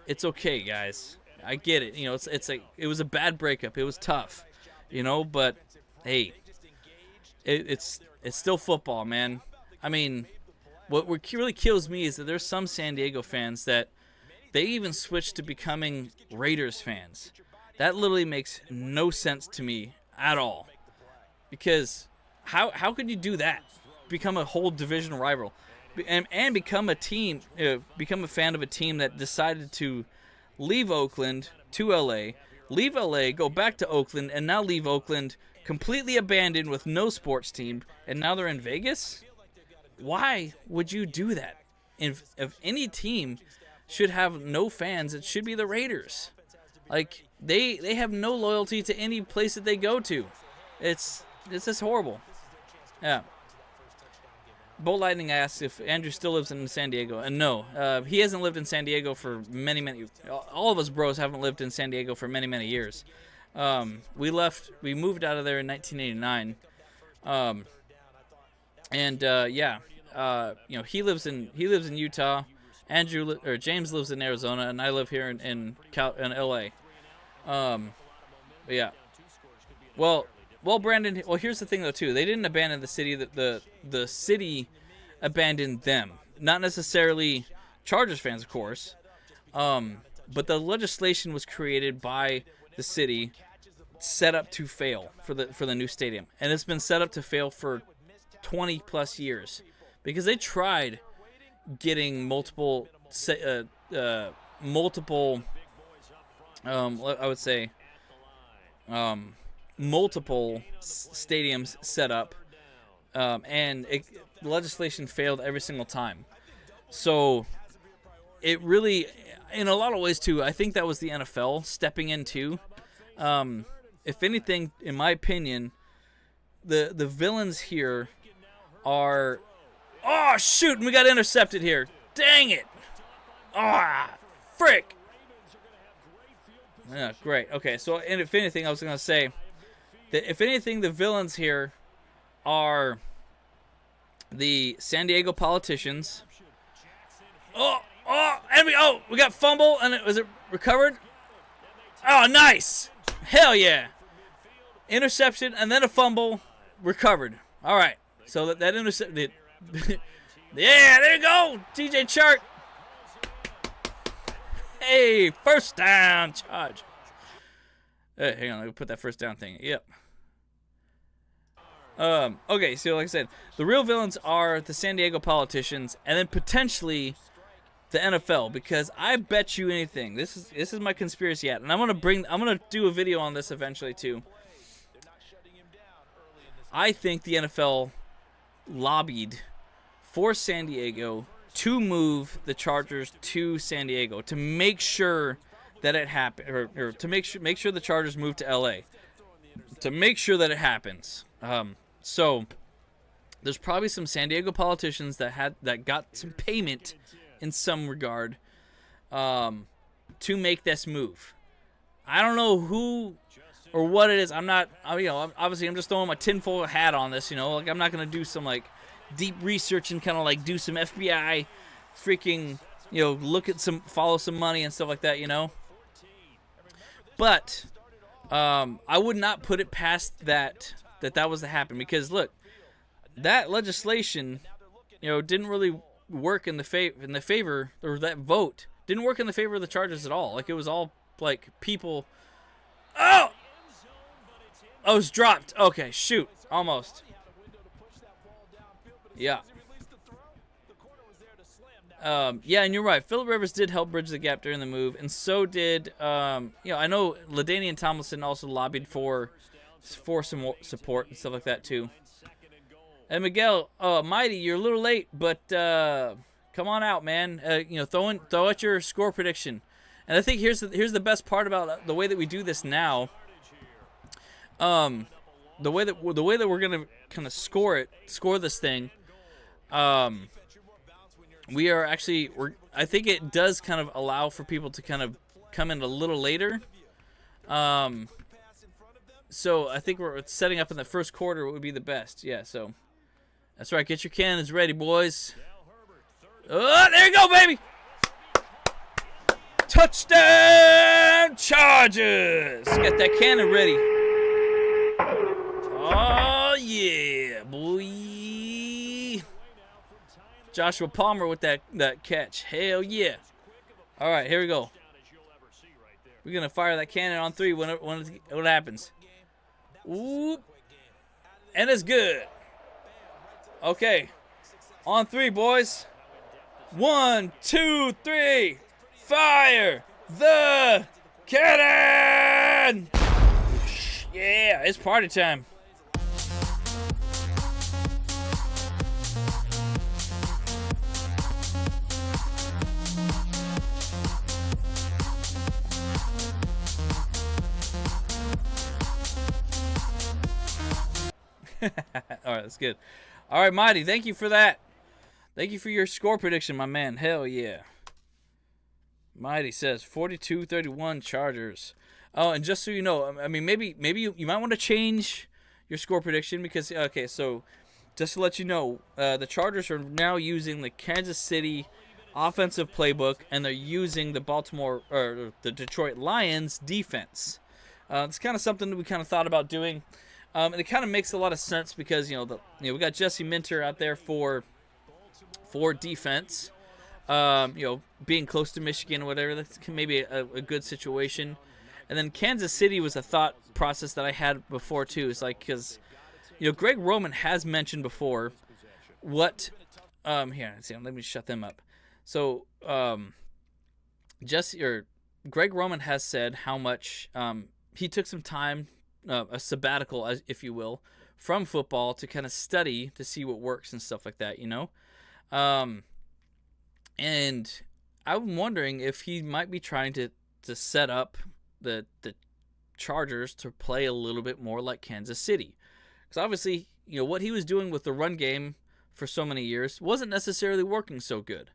Speaker 1: It's okay, guys. I get it. It was a bad breakup. It was tough, but hey, it's still football, man. I mean, what really kills me is that there's some San Diego fans that they even switched to becoming Raiders fans. That literally makes no sense to me at all. Because how could you do that? Become a whole division rival, and become a fan of a team that decided to leave Oakland to LA, leave LA, go back to Oakland, and now leave Oakland completely abandoned with no sports team, and now they're in Vegas? Why would you do that? If any team should have no fans, it should be the Raiders. Like, they have no loyalty to any place that they go to. It's just horrible. Yeah. Bolt Lightning asks if Andrew still lives in San Diego, and no, he hasn't lived in San Diego for many. All of us bros haven't lived in San Diego for many years. We moved out of there in 1989, he lives in Utah. James lives in Arizona, and I live here in LA. Yeah. Well, Brandon. Well, here's the thing, though, too. They didn't abandon the city. The city abandoned them. Not necessarily Chargers fans, of course. But the legislation was created by the city, set up to fail for the new stadium, and it's been set up to fail for 20 plus years because they tried getting multiple. I would say. Multiple stadiums set up, and the legislation failed every single time. So it really, in a lot of ways too, I think that was the NFL stepping in too. If anything, in my opinion, the villains here are... Oh, shoot, we got intercepted here. Dang it. Ah, frick. Yeah, great. Okay, so and if anything, I was going to say... If anything, the villains here are the San Diego politicians. We got fumble, and was it recovered? Oh, nice. Hell yeah. Interception, and then a fumble, recovered. All right, so that intercepted. Yeah, there you go, TJ Chark. Hey, first down charge. Hey, hang on, let me put that first down thing. Yep. Okay, so like I said, the real villains are the San Diego politicians, and then potentially the NFL, because I bet you anything. This is my conspiracy hat, and I'm gonna do a video on this eventually too. I think the NFL lobbied for San Diego to move the Chargers to San Diego to make sure that it happened, or to make sure the Chargers move to LA, to make sure that it happens. So there's probably some San Diego politicians that got some payment in some regard to make this move. I don't know who or what it is. Obviously I'm just throwing my tinfoil hat on this. Like I'm not gonna do some like deep research and kind of like do some FBI freaking look at follow some money and stuff like that. But I would not put it past that was to happen, because look, that legislation, didn't really work in the favor, or that vote didn't work in the favor of the Chargers at all. Like it was all like people. Oh, I was dropped. Okay, shoot, almost. Yeah. Yeah, and you're right. Phillip Rivers did help bridge the gap during the move, and so did, I know LaDainian Tomlinson also lobbied for some more support and stuff like that too. And Miguel, Mighty, you're a little late, but come on out, man. Throw out your score prediction. And I think here's the best part about the way that we do this now. The way that we're gonna kind of score this thing. I think it does kind of allow for people to kind of come in a little later. So I think we're setting up in the first quarter would be the best. Yeah, so that's right. Get your cannons ready, boys. Oh, there you go, baby. Touchdown Chargers. Got that cannon ready. Oh, yeah, boy. Joshua Palmer with that catch. Hell yeah. All right, here we go. We're going to fire that cannon on 3 when it happens. Oop. And it's good. Okay. On 3, boys. 1, 2, 3. Fire the cannon. Yeah, it's party time. All right, that's good. All right, Mighty, thank you for that. Thank you for your score prediction, my man. Hell yeah. Mighty says 42-31 Chargers. Oh, and just so you know, I mean, maybe you might want to change your score prediction because, okay, so just to let you know, the Chargers are now using the Kansas City offensive playbook, and they're using the Detroit Lions defense. It's kind of something that we kind of thought about doing. And it kind of makes a lot of sense because we got Jesse Minter out there for defense. Being close to Michigan or whatever, that's maybe a good situation. And then Kansas City was a thought process that I had before too. It's like because Greg Roman has mentioned before what here. Let's see. Let me shut them up. So Greg Roman has said how much he took some time. A sabbatical, if you will, from football to kind of study to see what works and stuff like that, And I'm wondering if he might be trying to set up the Chargers to play a little bit more like Kansas City. Because obviously, what he was doing with the run game for so many years wasn't necessarily working so good.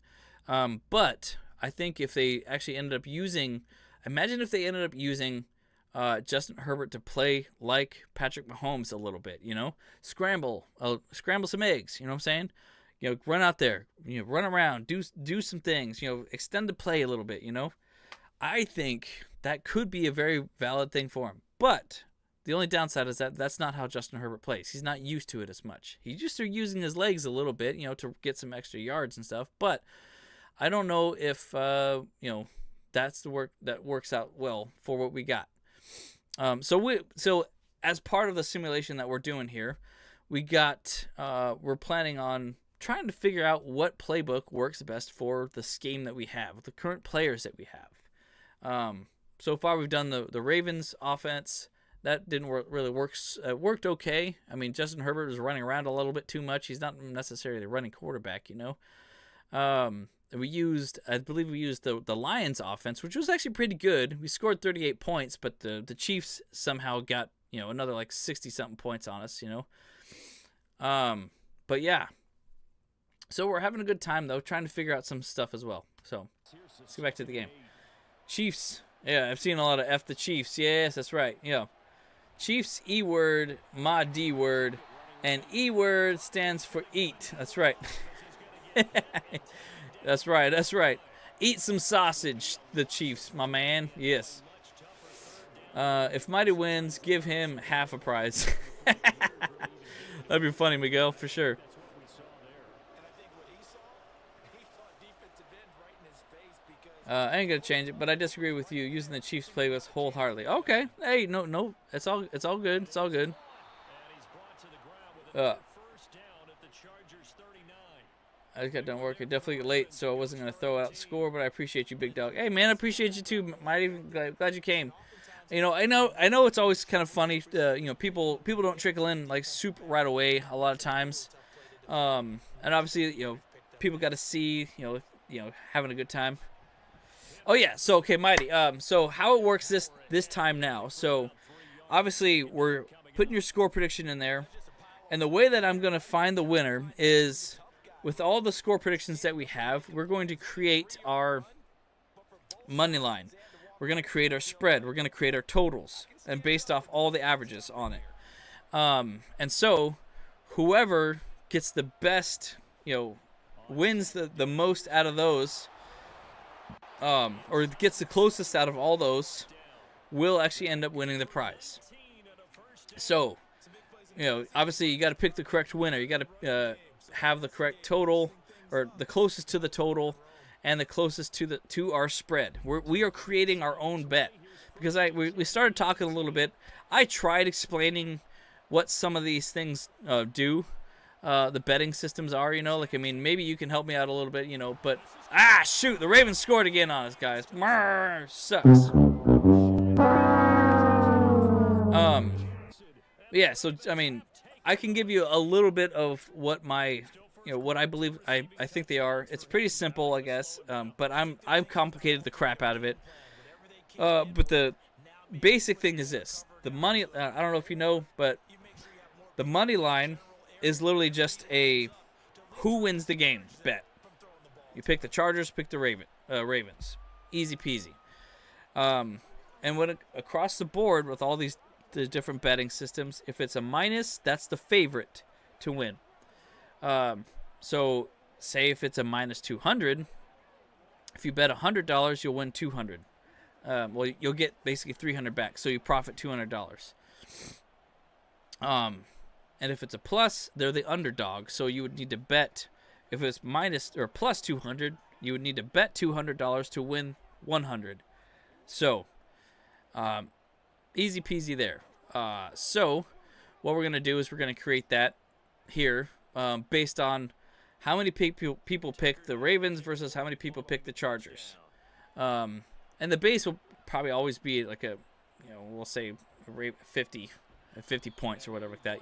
Speaker 1: But I think if they actually ended up using Justin Herbert to play like Patrick Mahomes a little bit, scramble some eggs, you know what I'm saying? Run out there, run around, do some things, extend the play a little bit, I think that could be a very valid thing for him. But the only downside is that that's not how Justin Herbert plays. He's not used to it as much. He's just using his legs a little bit, to get some extra yards and stuff. But I don't know if, that's the work that works out well for what we got. So as part of the simulation that we're doing here, we're planning on trying to figure out what playbook works best for the scheme that we have, the current players that we have. So far we've done the Ravens offense. That didn't really work. It worked okay. I mean, Justin Herbert was running around a little bit too much. He's not necessarily a running quarterback, I believe we used the Lions offense, which was actually pretty good. We scored 38 points, but the Chiefs somehow got, another like 60-something points on us, But yeah. So we're having a good time, though, trying to figure out some stuff as well. So let's get back to the game. Chiefs. Yeah, I've seen a lot of F the Chiefs. Yes, that's right. Chiefs E word, my D word, and E word stands for eat. That's right. That's right. Eat some sausage, the Chiefs, my man. Yes. If Mighty wins, give him half a prize. That'd be funny, Miguel, for sure. I ain't gonna change it, but I disagree with you. Using the Chiefs playlist wholeheartedly. Okay. Hey, no, it's all good. It's all good. I just got done work. I definitely get late, so I wasn't gonna throw out the score, but I appreciate you, big dog. Hey, man, I appreciate you too. Might even glad you came. I know it's always kind of funny. People don't trickle in like super right away a lot of times. And obviously, people got to see, having a good time. Oh yeah, so okay, Mighty. So how it works this time now? So obviously we're putting your score prediction in there, and the way that I'm gonna find the winner is with all the score predictions that we have. We're going to create our money line. We're gonna create our spread. We're gonna create our totals, and based off all the averages on it. And so whoever gets the best, wins the most out of those. Or gets the closest out of all those, will actually end up winning the prize. So, obviously you got to pick the correct winner. You got to have the correct total, or the closest to the total, and the closest to our spread. We are creating our own bet because we started talking a little bit. I tried explaining what some of these things do. The betting systems are, maybe you can help me out a little bit, but shoot, the Ravens scored again on us, guys. Sucks. Yeah, so I can give you a little bit of what what I believe I think they are. It's pretty simple, I guess, but I've complicated the crap out of it. But the basic thing is this: the money. I don't know if you know, but the money line is literally just a who wins the game bet. You pick the Chargers, pick the Ravens. Easy peasy. And when across the board with all the different betting systems, if it's a minus, that's the favorite to win. So say if it's a minus 200, if you bet $100, you'll win 200. Well, you'll get basically 300 back, so you profit $200. And if it's a plus, they're the underdog. So you would need to bet, if it's minus or plus 200, you would need to bet $200 to win 100. So, easy peasy there. So what we're going to do is we're going to create that here based on how many people pick the Ravens versus how many people pick the Chargers. And the base will probably always be like we'll say 50 points or whatever like that,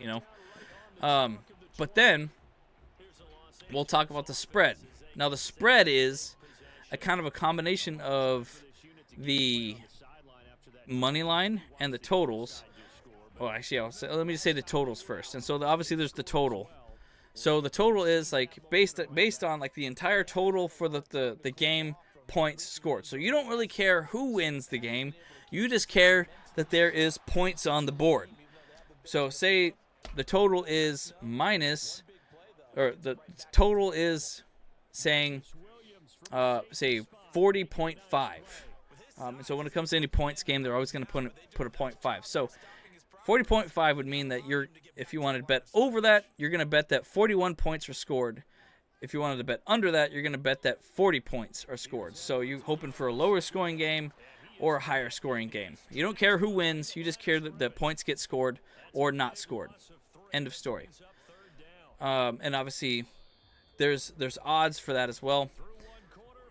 Speaker 1: But then we'll talk about the spread. Now the spread is a kind of a combination of the money line and the totals. Well, actually, let me just say the totals first. And so obviously there's the total. So the total is like based on like the entire total for the game points scored. So you don't really care who wins the game. You just care that there is points on the board. So say the total is the total is saying, say 40.5. So when it comes to any points game, they're always going to put a 0.5. So 40.5 would mean that if you wanted to bet over that, you're going to bet that 41 points are scored. If you wanted to bet under that, you're going to bet that 40 points are scored. So you're hoping for a lower scoring game or a higher scoring game. You don't care who wins. You just care that the points get scored or not scored. End of story. And obviously, there's odds for that as well.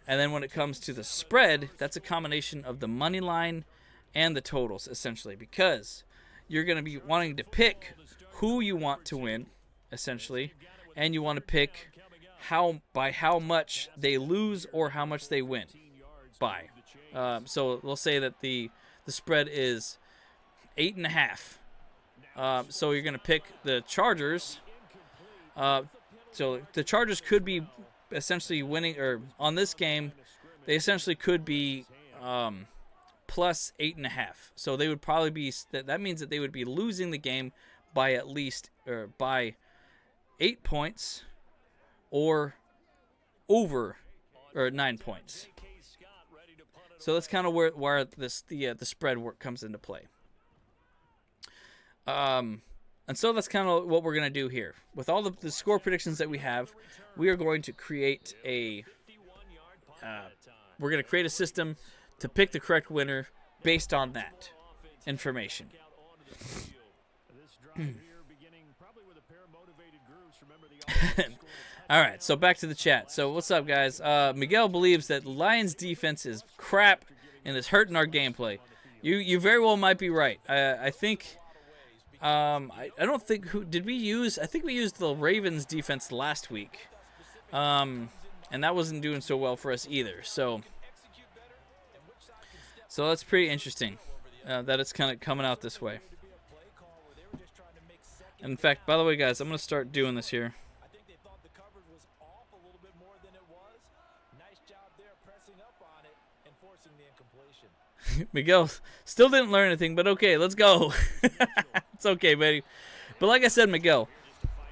Speaker 1: And then when it comes to the spread, that's a combination of the money line and the totals, essentially, because you're going to be wanting to pick who you want to win, essentially, and you want to pick by how much they lose or how much they win by. So we'll say that the spread is 8.5. So you're going to pick the Chargers. So the Chargers could be essentially winning, or on this game, they essentially could be plus 8.5. So they would probably be. That means that they would be losing the game by at least or by 8 points, or over or 9 points. So that's kind of where the spread work comes into play. And so that's kind of what we're going to do here. With all the score predictions that we have, we are going to create we're we're going to create a system to pick the correct winner based on that information. All right, so back to the chat. So what's up, guys? Miguel believes that the Lions' defense is crap and is hurting our gameplay. You very well might be right. I think I don't think did we use? I think we used the Ravens' defense last week, and that wasn't doing so well for us either. So that's pretty interesting that it's kind of coming out this way. In fact, by the way, guys, I'm gonna start doing this here. Miguel still didn't learn anything, but okay, let's go. It's okay, buddy. But like I said, Miguel,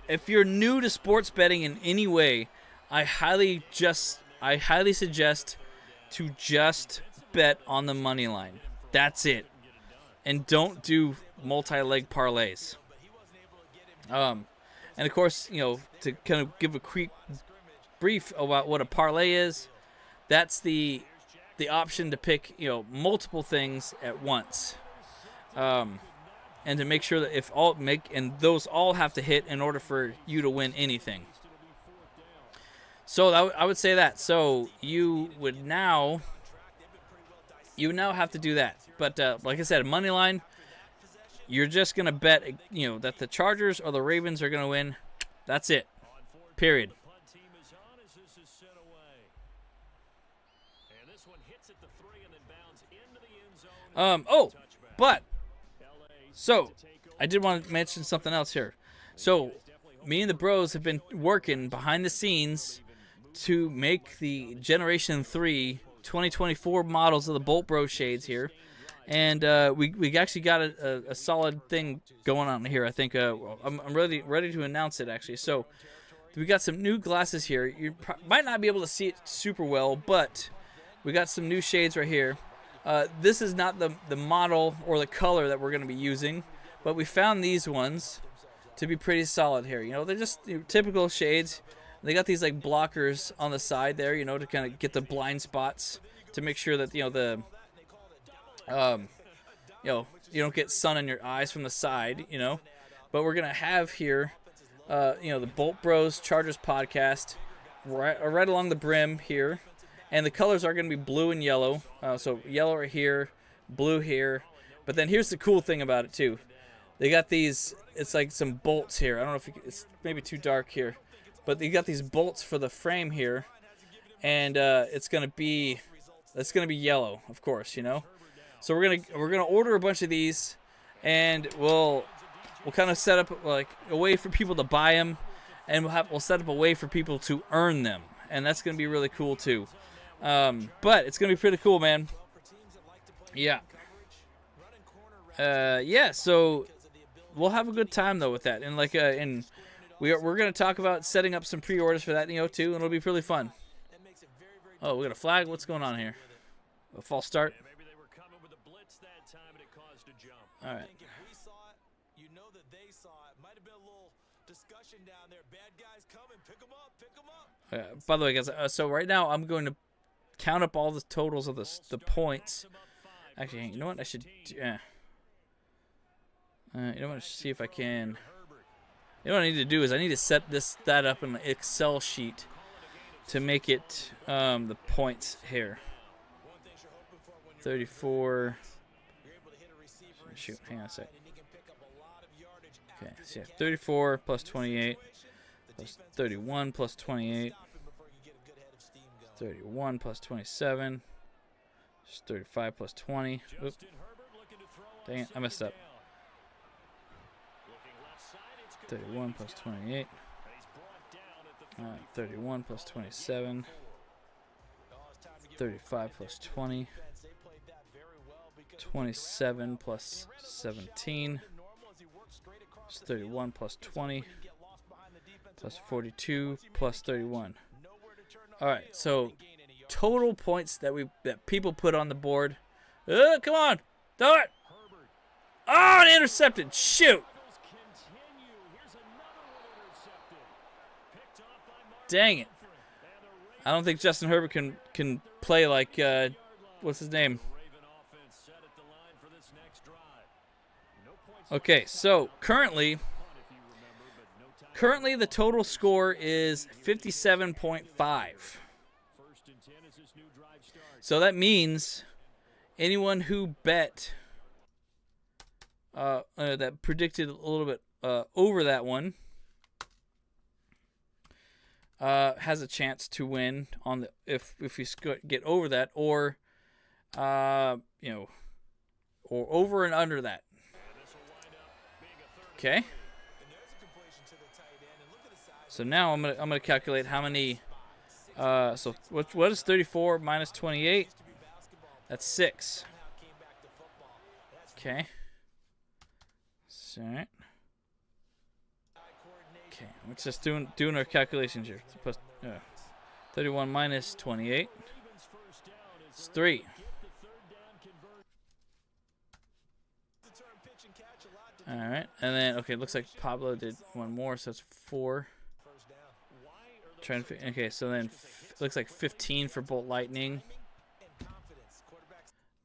Speaker 1: if you're new to sports betting in any way, I highly suggest to just bet on the money line. That's it. And don't do multi-leg parlays. And of course, to kind of give a quick brief about what a parlay is, that's the option to pick, multiple things at once. And to make sure that those all have to hit in order for you to win anything. So I would say that. So you now have to do that. But like I said, money line, you're just gonna bet, that the Chargers or the Ravens are gonna win. That's it. Period. So I did want to mention something else here. So me and the bros have been working behind the scenes to make the Generation 3 2024 models of the Bolt Bro shades here. And we actually got a solid thing going on here. I think I'm ready to announce it, actually. So we got some new glasses here. You might not be able to see it super well, but we got some new shades right here. This is not the model or the color that we're going to be using, but we found these ones to be pretty solid here. They're just typical shades. They got these like blockers on the side there, to kind of get the blind spots to make sure that you don't get sun in your eyes from the side, But we're gonna have here, the Bolt Bros Chargers podcast right along the brim here. And the colors are going to be blue and yellow. So yellow right here, blue here. But then here's the cool thing about it, too. They got these, it's like some bolts here. I don't know if it's maybe too dark here. But they got these bolts for the frame here. And it's going to be yellow, of course, So we're gonna order a bunch of these. And we'll kind of set up like a way for people to buy them. And we'll set up a way for people to earn them. And that's going to be really cool, too. But it's gonna be pretty cool, man. Yeah. So we'll have a good time though with that, and we're gonna talk about setting up some pre-orders for that, too, and it'll be really fun. Oh, we got a flag. What's going on here? A false start. All right. By the way, guys, so right now I'm going to count up all the totals of the points. Actually, you know what? I should. See if I can. What I need to do is I need to set that up in an Excel sheet to make it the points here. 34. Shoot, hang on a sec. Okay, so yeah, 34 plus 28 plus 31 plus 28. 31 plus 27. 35 plus 20. Oop. Dang it, I messed up. 31 plus 28. 31 plus 27. 35 plus 20. 27 plus 17. 31 plus 20. Plus 42 plus 31. All right, so total points that people put on the board. Come on, do it! Oh, it intercepted! Shoot! Dang it! I don't think Justin Herbert can play like what's his name? Okay, so currently the total score is 57.5. So that means anyone who bet that predicted a little bit over that one has a chance to win on the if you get over that, or or over and under that. Okay. So now I'm gonna calculate how many. So what is 34 minus 28? That's 6. Okay. All right. Okay, let's just doing our calculations here. 31 minus 28. It's 3. All right, and then okay, looks like Pablo did one more, so it's 4. Okay, so then looks like 15 for Bolt Lightning.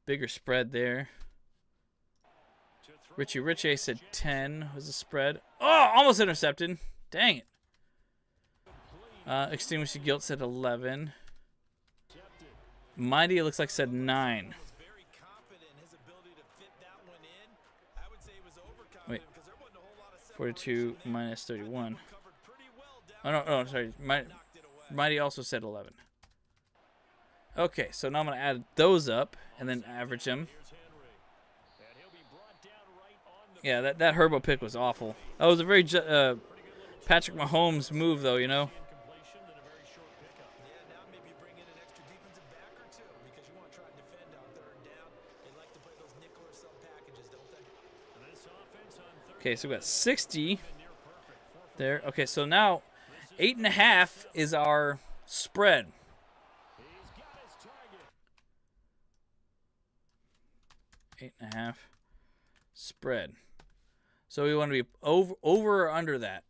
Speaker 1: Bigger spread there. Richie Rich said 10 was the spread. Oh, almost intercepted. Dang it. Extinguish the Guilt said 11. Mighty, it looks like, said 9. Wait. 42 minus 31. Oh, no, sorry. Mighty also said 11. Okay, so now I'm going to add those up and then average them. Yeah, that Herbo pick was awful. That was a very Patrick Mahomes move, though, you know. Okay, so we got 60 there. Okay, so now 8.5 is our spread. Eight and a half spread. So we want to be over or under that.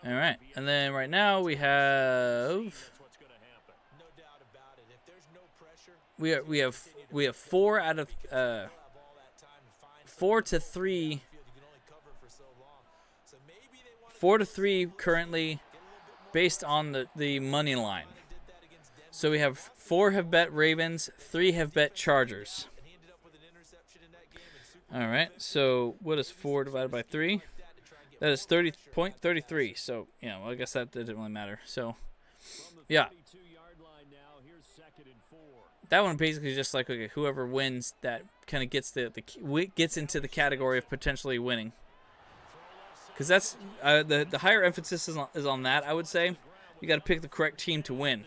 Speaker 1: All right, and then right now we have we have 4 out of 4 to 3. 4 to 3 currently, based on the money line. So we have 4 have bet Ravens, 3 have bet Chargers. All right, so what is 4 divided by 3? That is 30.33. So, well, I guess that didn't really matter. So, yeah. That one basically just like, okay, whoever wins that kind of gets gets into the category of potentially winning. Because that's the higher emphasis is on that, I would say. You got to pick the correct team to win.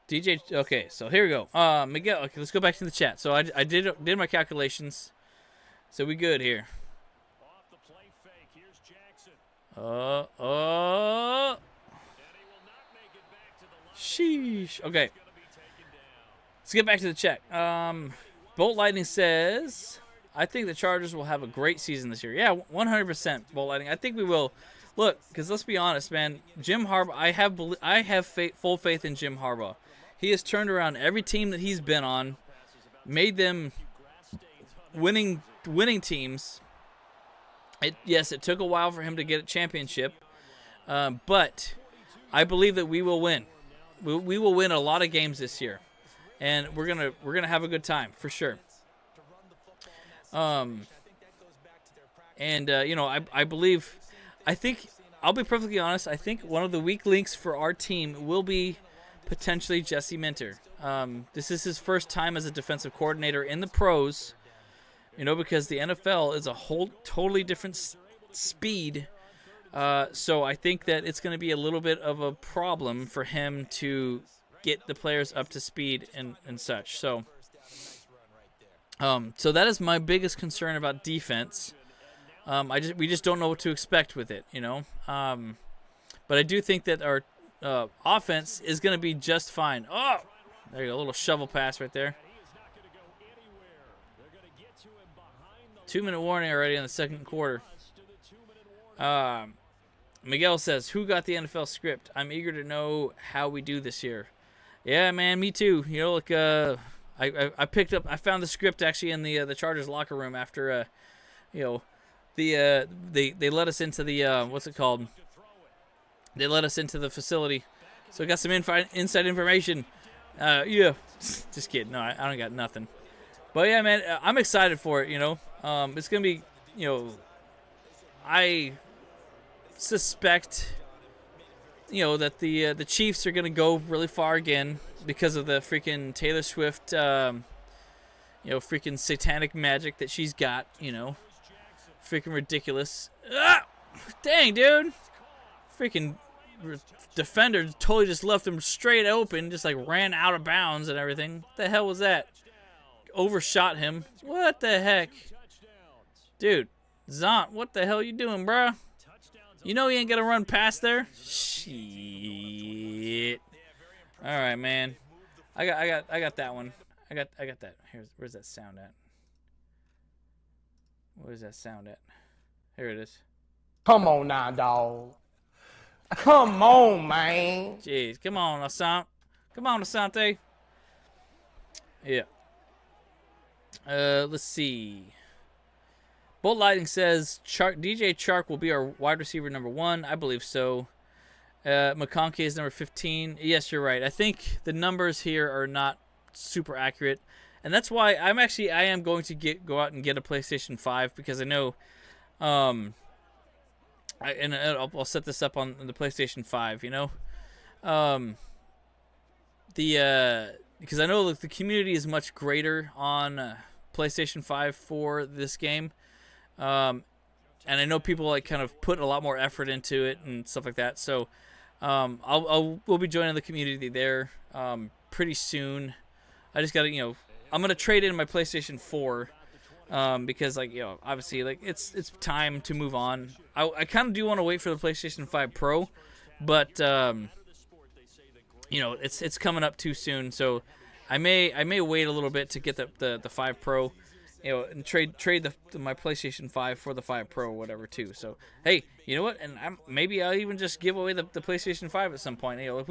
Speaker 1: DJ, okay, so here we go. Miguel, okay, let's go back to the chat. So I did my calculations. So we good here. Sheesh. Okay. Let's get back to the chat. Bolt Lightning says, I think the Chargers will have a great season this year. Yeah, 100% Bolt Lightning. I think we will. Look, because let's be honest, man. Jim Harbaugh, I have full faith in Jim Harbaugh. He has turned around every team that he's been on, made them winning teams. Yes, it took a while for him to get a championship, but I believe that we will win. We will win a lot of games this year, and we're gonna have a good time for sure. I believe. I think I'll be perfectly honest. I think one of the weak links for our team will be potentially Jesse Minter. This is his first time as a defensive coordinator in the pros. Because the NFL is a whole totally different speed. So I think that it's going to be a little bit of a problem for him to get the players up to speed and such. So that is my biggest concern about defense. We just don't know what to expect with it, But I do think that our offense is going to be just fine. Oh, there you go, a little shovel pass right there. 2-minute warning already in the second quarter. Miguel says, who got the NFL script? I'm eager to know how we do this year. Yeah, man, me too. You know, like I found the script actually in the Chargers locker room after they let us into the what's it called? They let us into the facility, so I got some inside information. Yeah, just kidding. No, I don't got nothing. But yeah, man, I'm excited for it. You know, it's gonna be, I suspect, that the Chiefs are gonna go really far again because of the freaking Taylor Swift, freaking satanic magic that she's got. Freaking ridiculous. Ah! Dang, dude. Freaking defender totally just left him straight open, just like ran out of bounds and everything. What the hell was that? Overshot him. What the heck? Dude, Zont, what the hell you doing, bruh? You know he ain't gonna run past there? Shit. Alright, man. I got that one. I got that. Where's that sound at? Where's that sound at? Here it is.
Speaker 3: Come on now, dog. Come on, man.
Speaker 1: Jeez, come on, Asante. Come on, Asante. Yeah. Let's see. Bolt Lighting says DJ Chark will be our wide receiver number 1. I believe so. McConkey is number 15. Yes, you're right. I think the numbers here are not super accurate, and that's why I am going to go out and get a PlayStation 5 because I know, I'll set this up on the PlayStation 5. Because I know the community is much greater on PlayStation 5 for this game. And I know people kind of put a lot more effort into it and stuff like that. So we'll be joining the community there pretty soon. I just got to, I'm going to trade in my PlayStation 4 because, obviously, it's time to move on. I kind of do want to wait for the PlayStation 5 Pro, but, it's coming up too soon. So I may wait a little bit to get the 5 Pro. And trade my PlayStation 5 for the 5 Pro or whatever too. So hey, you know what? And maybe I'll even just give away the PlayStation 5 at some point. If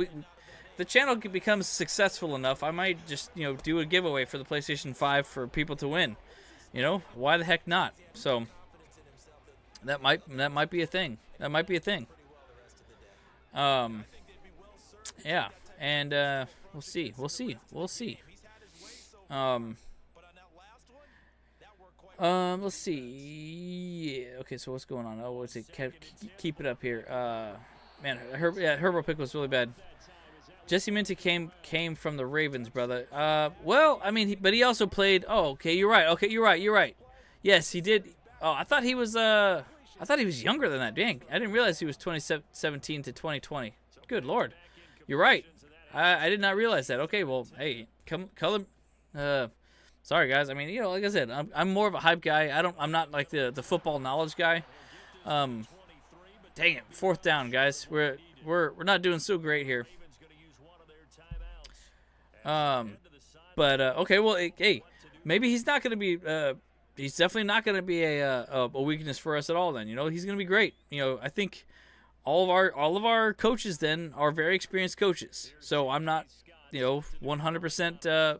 Speaker 1: the channel becomes successful enough, I might just do a giveaway for the PlayStation 5 for people to win. Why the heck not? So that might be a thing. That might be a thing. Yeah, and we'll see. Let's see. Yeah, okay, so what's going on? Oh, let's see. Keep it up here. Man, Herbo pick was really bad. Jesse Minty came from the Ravens, brother. Well, I mean, but he also played. Oh, okay, you're right. Okay, you're right. Yes, he did. Oh, I thought he was younger than that. Dang, I didn't realize he was 2017 to 2020. Good Lord, you're right. I did not realize that. Okay, well, hey, color. Sorry, guys. I mean, like I said, I'm more of a hype guy. I'm not like the football knowledge guy. Dang it, 4th down, guys. We're not doing so great here. Okay. Well, hey, maybe he's not going to be. He's definitely not going to be a weakness for us at all. Then he's going to be great. I think all of our coaches then are very experienced coaches. So I'm not 100%.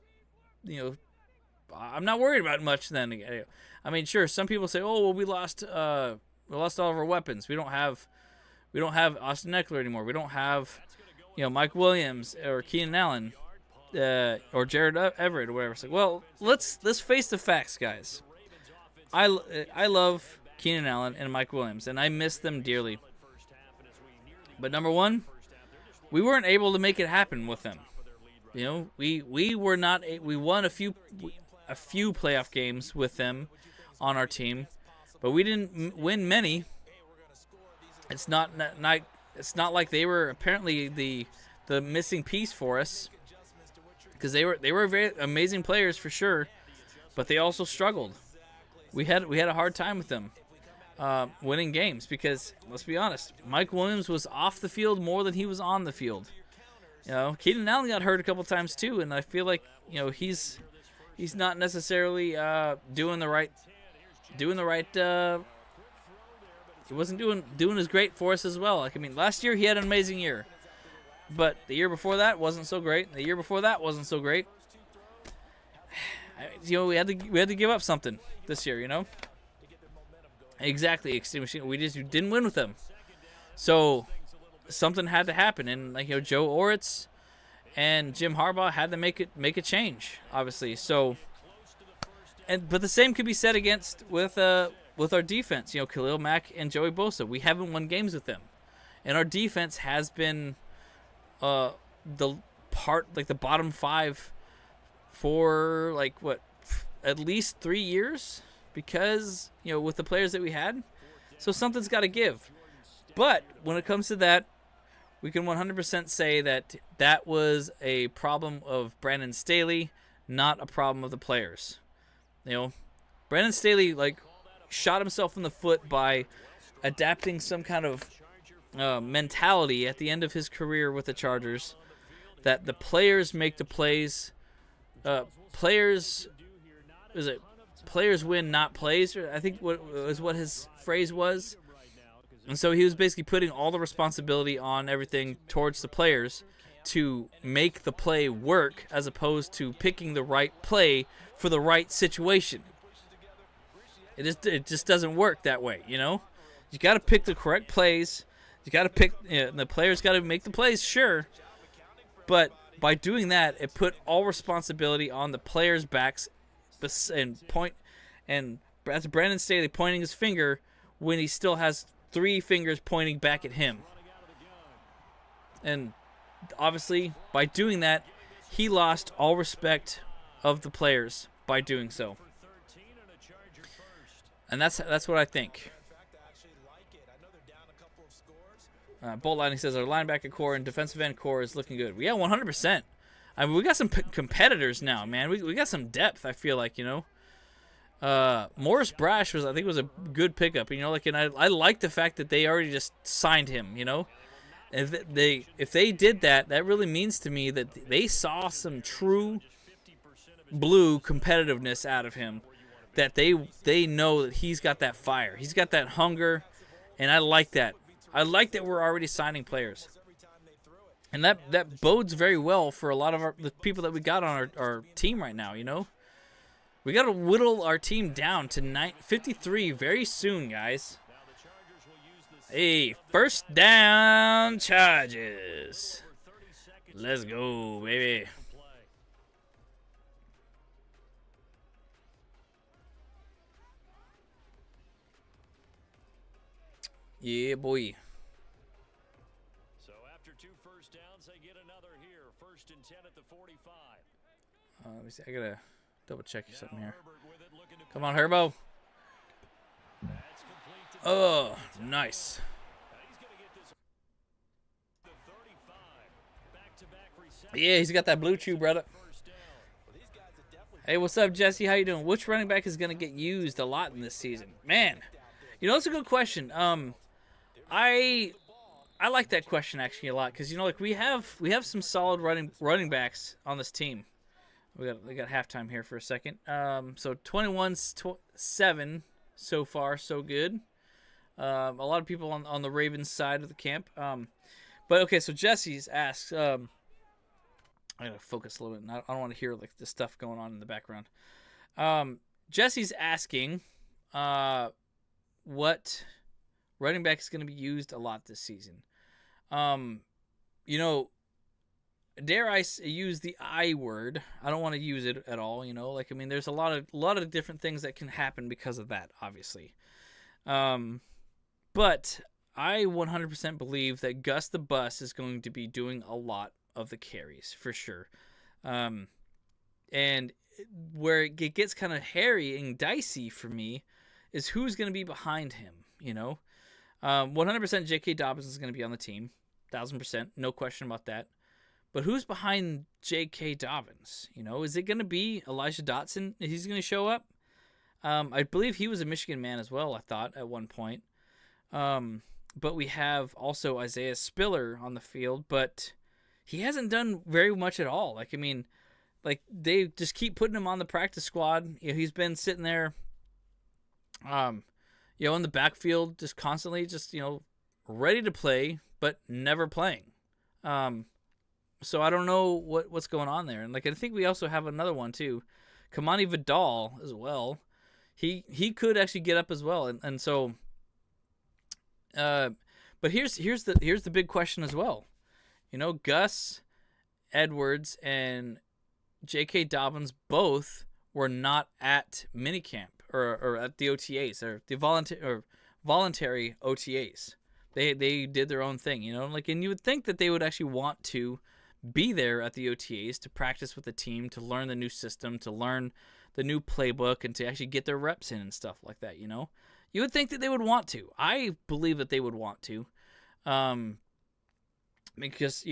Speaker 1: I'm not worried about much then. I mean, sure, some people say, "Oh, well, we lost all of our weapons. We don't have Austin Eckler anymore. We don't have, Mike Williams or Keenan Allen, or Jared Everett or whatever." So, well, let's face the facts, guys. I love Keenan Allen and Mike Williams, and I miss them dearly. But number one, we weren't able to make it happen with them. We were not. We won a few playoff games with them on our team, but we didn't win many. It's not like they were apparently the missing piece for us, because they were very amazing players for sure, but they also struggled. We had a hard time with them winning games because, let's be honest, Mike Williams was off the field more than he was on the field. Keenan Allen got hurt a couple times too, and I feel like he's not necessarily doing the right doing the right. He wasn't doing as great for us as well. Like, I mean, last year he had an amazing year, but the year before that wasn't so great. The year before that wasn't so great. You know, we had to give up something this year. You know. Exactly, extinguishing. We just didn't win with them, so something had to happen. And like, you know, Joe Oritz and Jim Harbaugh had to make a change, obviously. So, but the same could be said with our defense. You know, Khalil Mack and Joey Bosa. We haven't won games with them, and our defense has been the bottom 5 for like what, at least 3 years. Because, you know, with the players that we had, so something's got to give. But when it comes to that, we can 100% say that was a problem of Brandon Staley, not a problem of the players. You know, Brandon Staley, like, shot himself in the foot by adapting some kind of mentality at the end of his career with the Chargers, that the players make the plays. Players win, not plays. I think what his phrase was. And so he was basically putting all the responsibility on everything towards the players to make the play work, as opposed to picking the right play for the right situation. It just doesn't work that way, you know? You got to pick the correct plays. You got to pick, you know, the players got to make the plays, sure. But by doing that, it put all responsibility on the players' backs. And that's Brandon Staley pointing his finger when he still has 3 fingers pointing back at him. And obviously, by doing that, he lost all respect of the players by doing so. And that's what I think. Bolt Lightning says our linebacker core and defensive end core is looking good. Yeah, 100%. I mean, we got some competitors now, man. We got some depth, I feel like, you know. Morris Brash was a good pickup, you know, like, and I like the fact that they already just signed him, you know. If they did that, that really means to me that they saw some true blue competitiveness out of him, that they know that he's got that fire. He's got that hunger, and I like that. I like that we're already signing players. And that bodes very well for a lot of the people that we got on our team right now, you know? We got to whittle our team down to 53 very soon, guys. Hey, first down Chargers. Let's go, baby. Yeah, boy.
Speaker 4: So after 2 first downs, they get another here. 1st and 10 at the 45.
Speaker 1: Let me see. I gotta double check something here. Come on, Herbo. Oh, nice. Yeah, he's got that blue chew, brother. Hey, what's up, Jesse? How you doing? Which running back is gonna get used a lot in this season? Man, you know, that's a good question. I like that question actually a lot, because, you know, like, we have some solid running backs on this team. We got halftime here for a second. So 21-7 so far, so good. A lot of people on the Ravens side of the camp. But okay, so Jesse's asked. I gotta focus a little bit. I don't want to hear like the stuff going on in the background. Jesse's asking, what running back is going to be used a lot this season. You know, dare I use the I word? I don't want to use it at all. You know, like, I mean, there's a lot of different things that can happen because of that, obviously. But I 100% believe that Gus the Bus is going to be doing a lot of the carries for sure. And where it gets kind of hairy and dicey for me is who's going to be behind him. You know, 100% J.K. Dobbins is going to be on the team, 1,000%, no question about that. But who's behind J.K. Dobbins? You know, is it going to be Elijah Dotson? He's going to show up. I believe he was a Michigan man as well, I thought, at one point. But we have also Isaiah Spiller on the field, but he hasn't done very much at all. Like, I mean, like, they just keep putting him on the practice squad. You know, he's been sitting there In the backfield, just constantly, just ready to play, but never playing. So I don't know what's going on there. And I think we also have another one too, Kamani Vidal as well. He could actually get up as well, and so. But here's the big question as well. Gus Edwards and J.K. Dobbins both were not at minicamp or at the OTAs or the voluntary OTAs. They did their own thing, and you would think that they would actually want to be there at the OTAs to practice with the team, to learn the new system, to learn the new playbook, and to actually get their reps in and stuff like that. You would think that they would want to. I believe that they would want to, because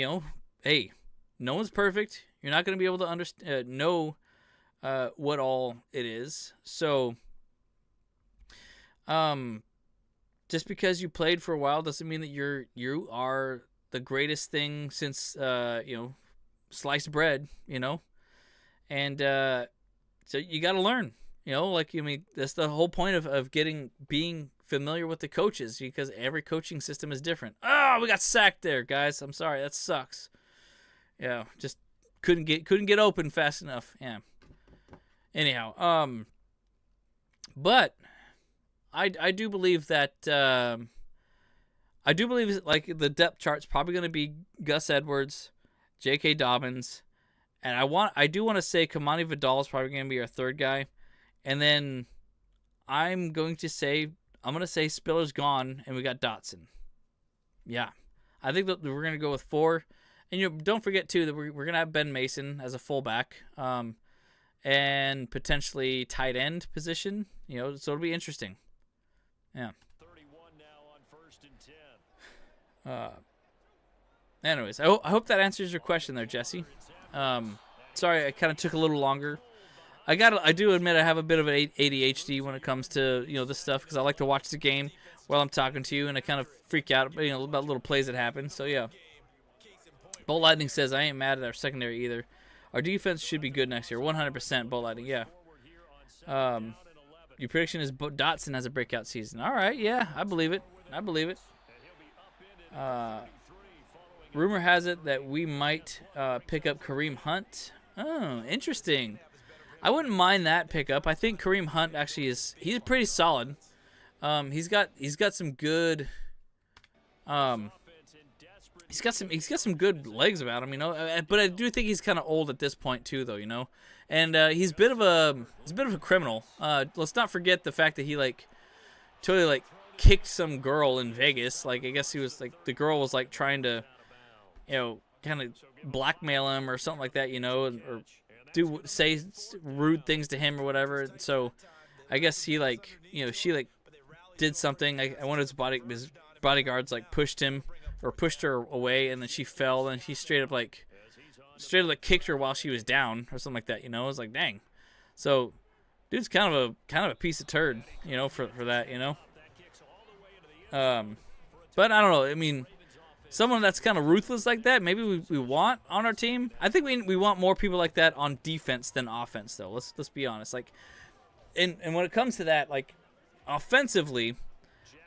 Speaker 1: hey, no one's perfect. You're not going to be able to know what all it is. So, just because you played for a while doesn't mean that you are the greatest thing since sliced bread. And so you got to learn. That's the whole point of being familiar with the coaches, because every coaching system is different. Oh, we got sacked there, guys. I'm sorry, that sucks. Yeah, just couldn't get open fast enough. Yeah. Anyhow, but I do believe that the depth chart's probably going to be Gus Edwards, J.K. Dobbins, and I do want to say Kamani Vidal is probably going to be our third guy. And then I'm going to say Spiller's gone, and we got Dotson. Yeah, I think that we're going to go with 4. And don't forget, too, that we're going to have Ben Mason as a fullback, and potentially tight end position. So it'll be interesting. Yeah.
Speaker 4: 31 now on 1st and 10.
Speaker 1: Anyways, I hope that answers your question there, Jesse. Sorry, I kind of took a little longer. I do admit I have a bit of an ADHD when it comes to this stuff, because I like to watch the game while I'm talking to you, and I kind of freak out about little plays that happen. So yeah. Bolt Lightning says I ain't mad at our secondary either. Our defense should be good next year. 100% Bolt Lightning. Yeah. Your prediction is Dotson has a breakout season. All right. Yeah, I believe it. Rumor has it that we might pick up Kareem Hunt. Oh, interesting. I wouldn't mind that pickup. I think Kareem Hunt actually he's pretty solid. He's got some good he's got some good legs about him, but I do think he's kind of old at this point too, though, and he's a bit of a criminal. Let's not forget the fact that he totally kicked some girl in Vegas. I guess he was the girl was trying to kind of blackmail him or something like that, or say rude things to him or whatever. So I guess he she did something. I wonder if his bodyguards pushed him or pushed her away, and then she fell, and he straight up kicked her while she was down or something like that. It was dang. So dude's kind of a piece of turd, for that, But I don't know. Someone that's kind of ruthless like that, maybe we want on our team. I think we want more people like that on defense than offense, though. Let's be honest. And when it comes to that, offensively,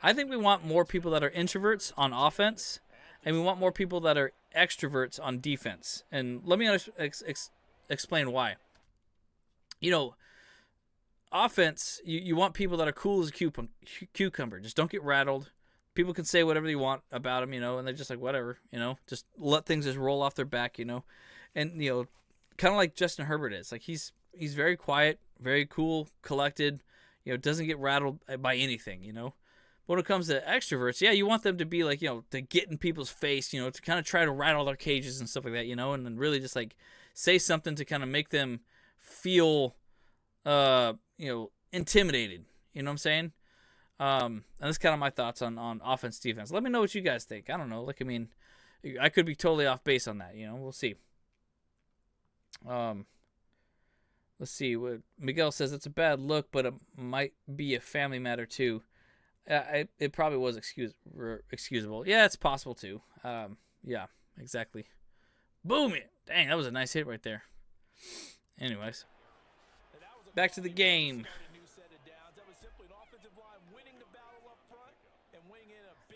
Speaker 1: I think we want more people that are introverts on offense, and we want more people that are extroverts on defense. And let me explain why. Offense, you want people that are cool as a cucumber. Just don't get rattled. People can say whatever they want about them, and they're just whatever, just let things just roll off their back, and kind of like Justin Herbert is. He's very quiet, very cool, collected, doesn't get rattled by anything, But when it comes to extroverts, yeah, you want them to be to get in people's face, to kind of try to rattle their cages and stuff like that, and then really just say something to kind of make them feel, intimidated. You know what I'm saying? And that's kind of my thoughts on offense, defense. Let me know what you guys think. I don't know. I could be totally off base on that. We'll see. Let's see. What Miguel says, it's a bad look, but it might be a family matter too. It probably was excusable. Yeah, it's possible too. Yeah, exactly. Boom it. Dang, that was a nice hit right there. Anyways, back to the game.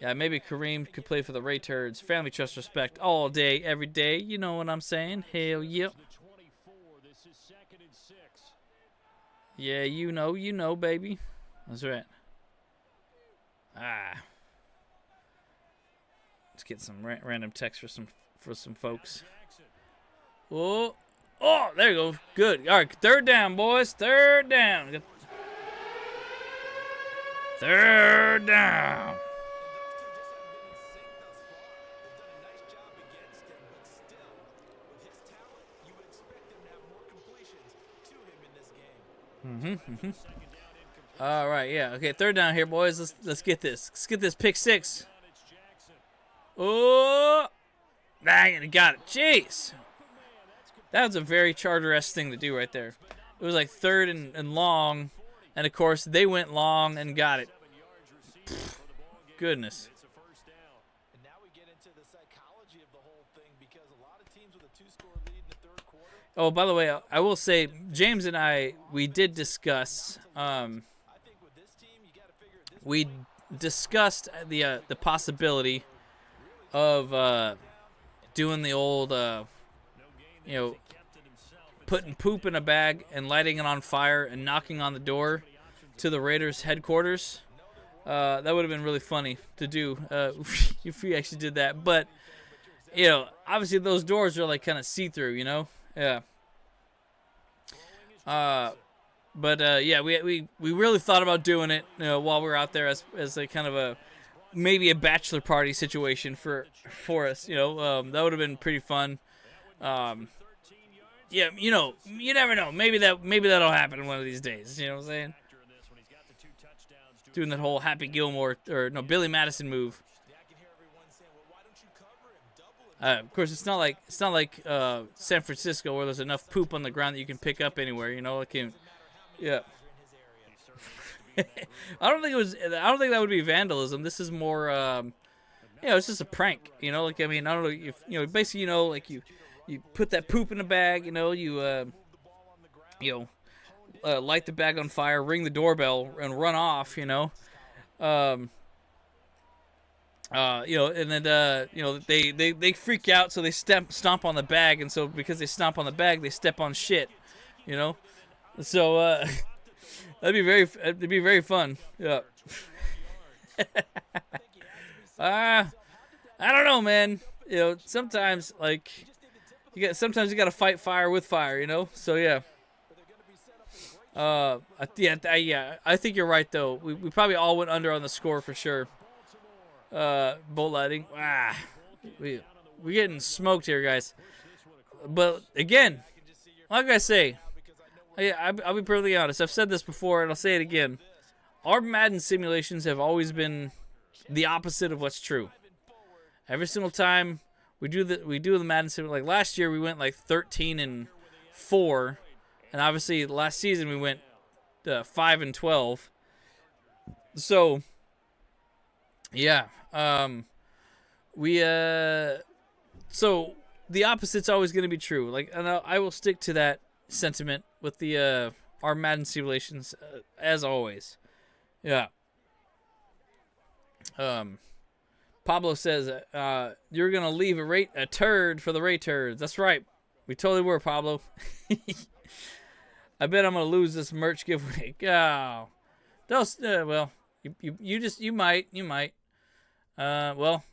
Speaker 1: Yeah, maybe Kareem could play for the Ray Turds. Family, trust, respect all day, every day. You know what I'm saying? Hell yeah. Yeah, you know, baby. That's right. Ah. Let's get some random text for some folks. Oh, there you go. Good. All right, third down, boys. Third down. Third down. All right, yeah. Okay, third down here, boys. Let's get this. Let's get this pick six. Oh, dang it, got it. Jeez. That was a very Charger-esque thing to do right there. It was like third and long, and of course they went long and got it. Pfft, goodness.
Speaker 2: And now we get into the psychology of the whole thing because a lot of teams with a 2-score lead in the third quarter.
Speaker 1: Oh, by the way, I will say James and we did discuss. We discussed the possibility of doing the old, putting poop in a bag and lighting it on fire and knocking on the door to the Raiders headquarters. That would have been really funny to do if we actually did that. But, obviously those doors are like kind of see-through, Yeah. Yeah, we really thought about doing it, while we were out there as a kind of maybe a bachelor party situation for us. That would have been pretty fun. Yeah, you never know. Maybe that'll happen one of these days. You know what I'm saying? Doing that whole Happy Gilmore Billy Madison move. Of course, it's not like San Francisco where there's enough poop on the ground that you can pick up anywhere. Yeah. I don't think that would be vandalism. This is more, it's just a prank. I don't know if basically, you put that poop in a bag. Light the bag on fire, ring the doorbell, and run off. And then they freak out, so they stomp on the bag, and so because they stomp on the bag, they step on shit. So it'd be very fun. Yeah. I don't know, man. Sometimes sometimes you gotta fight fire with fire. So yeah. Yeah. I think you're right though. We probably all went under on the score for sure. Bolt lighting. We're getting smoked here, guys. But again, like I say, I'll be perfectly honest. I've said this before, and I'll say it again. Our Madden simulations have always been the opposite of what's true. Every single time we do the Madden simulation. Like last year, we went like 13-4, and obviously last season we went 5-12. So yeah, so the opposite's always going to be true. Like, and I will stick to that sentiment with the our Madden simulations as always. Yeah. Pablo says you're gonna leave a turd for the Ray Turds. That's right, we totally were, Pablo. I bet I'm gonna lose this merch giveaway. Oh, those well, you might. Well,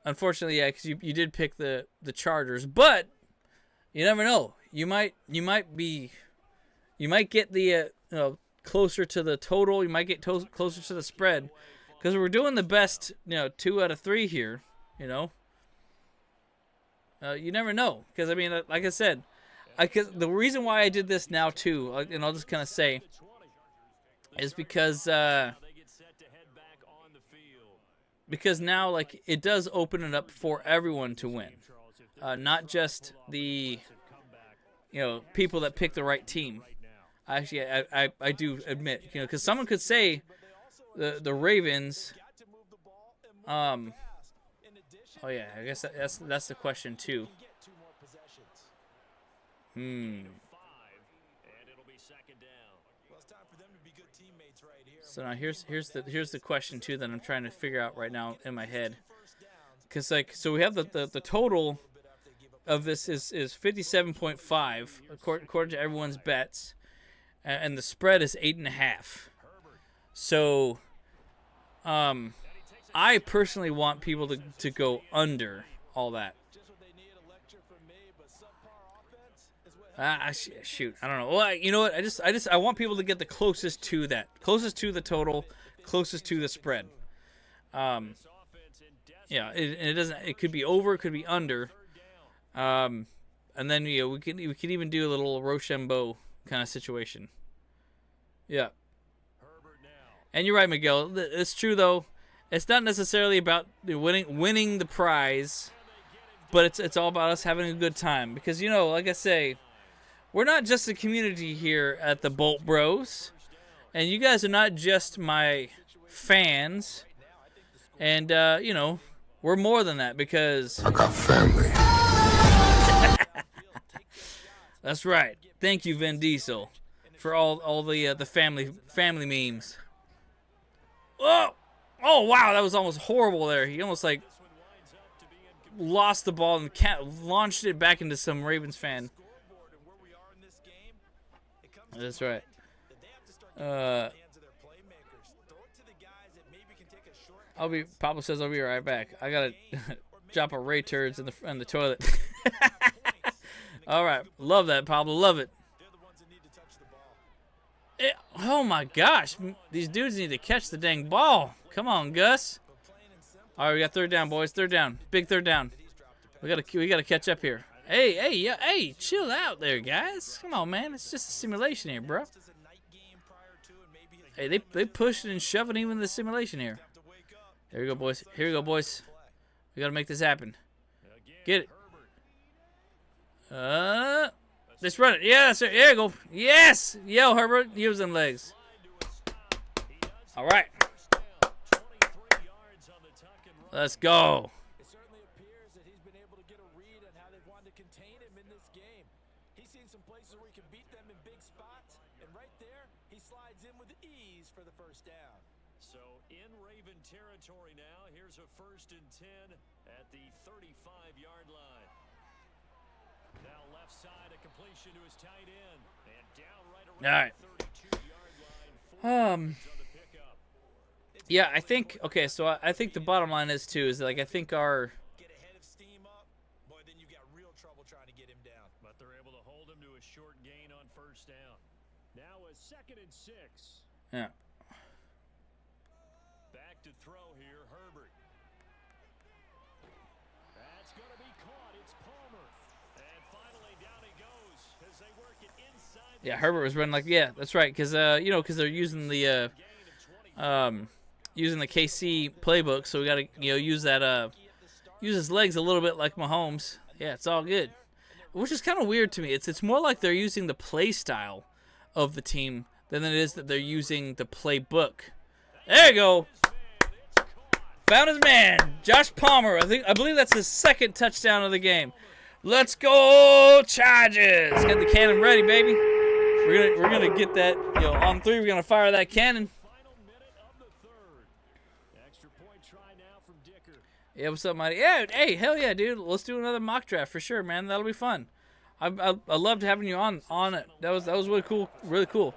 Speaker 1: unfortunately, yeah, because you did pick the Chargers, but you never know. You might get the closer to the total. You might get closer to the spread because we're doing the best 2 out of 3 here. You never know because like I said, the reason why I did this now too, and I'll just kind of say, is because now like it does open it up for everyone to win, not just the people that pick the right team. Actually, I do admit, because someone could say the Ravens. Oh yeah, I guess that's the question too. So now here's the question too that I'm trying to figure out right now in my head. Cause like so we have the total of this is 57.5 according to everyone's bets, and the spread is 8.5. So, I personally want people to go under all that. Shoot, I don't know. Well, you know what? I want people to get the closest to that, closest to the total, closest to the spread. Yeah, it doesn't. It could be over, it could be under. And then we could even do a little Rochambeau kind of situation. Yeah. And you're right, Miguel. It's true though. It's not necessarily about winning the prize, but it's all about us having a good time. Because like I say, we're not just a community here at the Bolt Bros, and you guys are not just my fans. And we're more than that because
Speaker 5: I got family.
Speaker 1: That's right. Thank you, Vin Diesel, for all the family memes. Oh wow, that was almost horrible there. He almost like lost the ball and launched it back into some Ravens fan. That's right. Pablo says I'll be right back. I gotta drop a Ray turds in the toilet. All right, love that, Pablo, love it. Oh my gosh, these dudes need to catch the dang ball. Come on, Gus. All right, we got third down, boys. Third down, big third down. We gotta catch up here. Hey, chill out there, guys. Come on, man. It's just a simulation here, bro. Hey, they pushing and shoving even the simulation here. Here we go, boys. Here we go, boys. We gotta make this happen. Get it. Let's run it. Yeah, that's it. There you go. Yes! Yo, Herbert, use them legs. All right. Let's go.
Speaker 2: It certainly appears that he's been able to get a read on how they've wanted to contain him in this game. He's seen some places where he can beat them in big spots, and right there, he slides in with ease for the first down.
Speaker 4: So in Raven territory now, here's a 1st and 10 at the 35-yard line. Now left side, a completion to his tight end, and down right around the 32-yard line.
Speaker 1: Yeah, I think. Okay, so I think the bottom line is too is like I think our.
Speaker 2: Get ahead of steam up, boy, then you got real trouble trying to get him down.
Speaker 4: But they're able to hold him to a short gain on 1st down. Now a 2nd and 6.
Speaker 1: Yeah.
Speaker 4: Back to throw here, Herbert. That's going to be caught. It's Palmer. And finally down he goes as they work it inside.
Speaker 1: Yeah, Herbert was running like that's right, because because they're using the KC playbook, so we got to use that use his legs a little bit like Mahomes. Yeah, it's all good, which is kind of weird to me. It's more like they're using the play style of the team than it is that they're using the playbook. There you go. Found his man, Josh Palmer. I believe that's his 2nd touchdown of the game. Let's go Chargers! Got the cannon ready, baby. We're gonna get that. On 3, we're gonna fire that cannon. Yeah, what's up, Mighty? Yeah, hey, hell yeah, dude. Let's do another mock draft for sure, man. That'll be fun. I loved having you on it. That was really cool, really cool.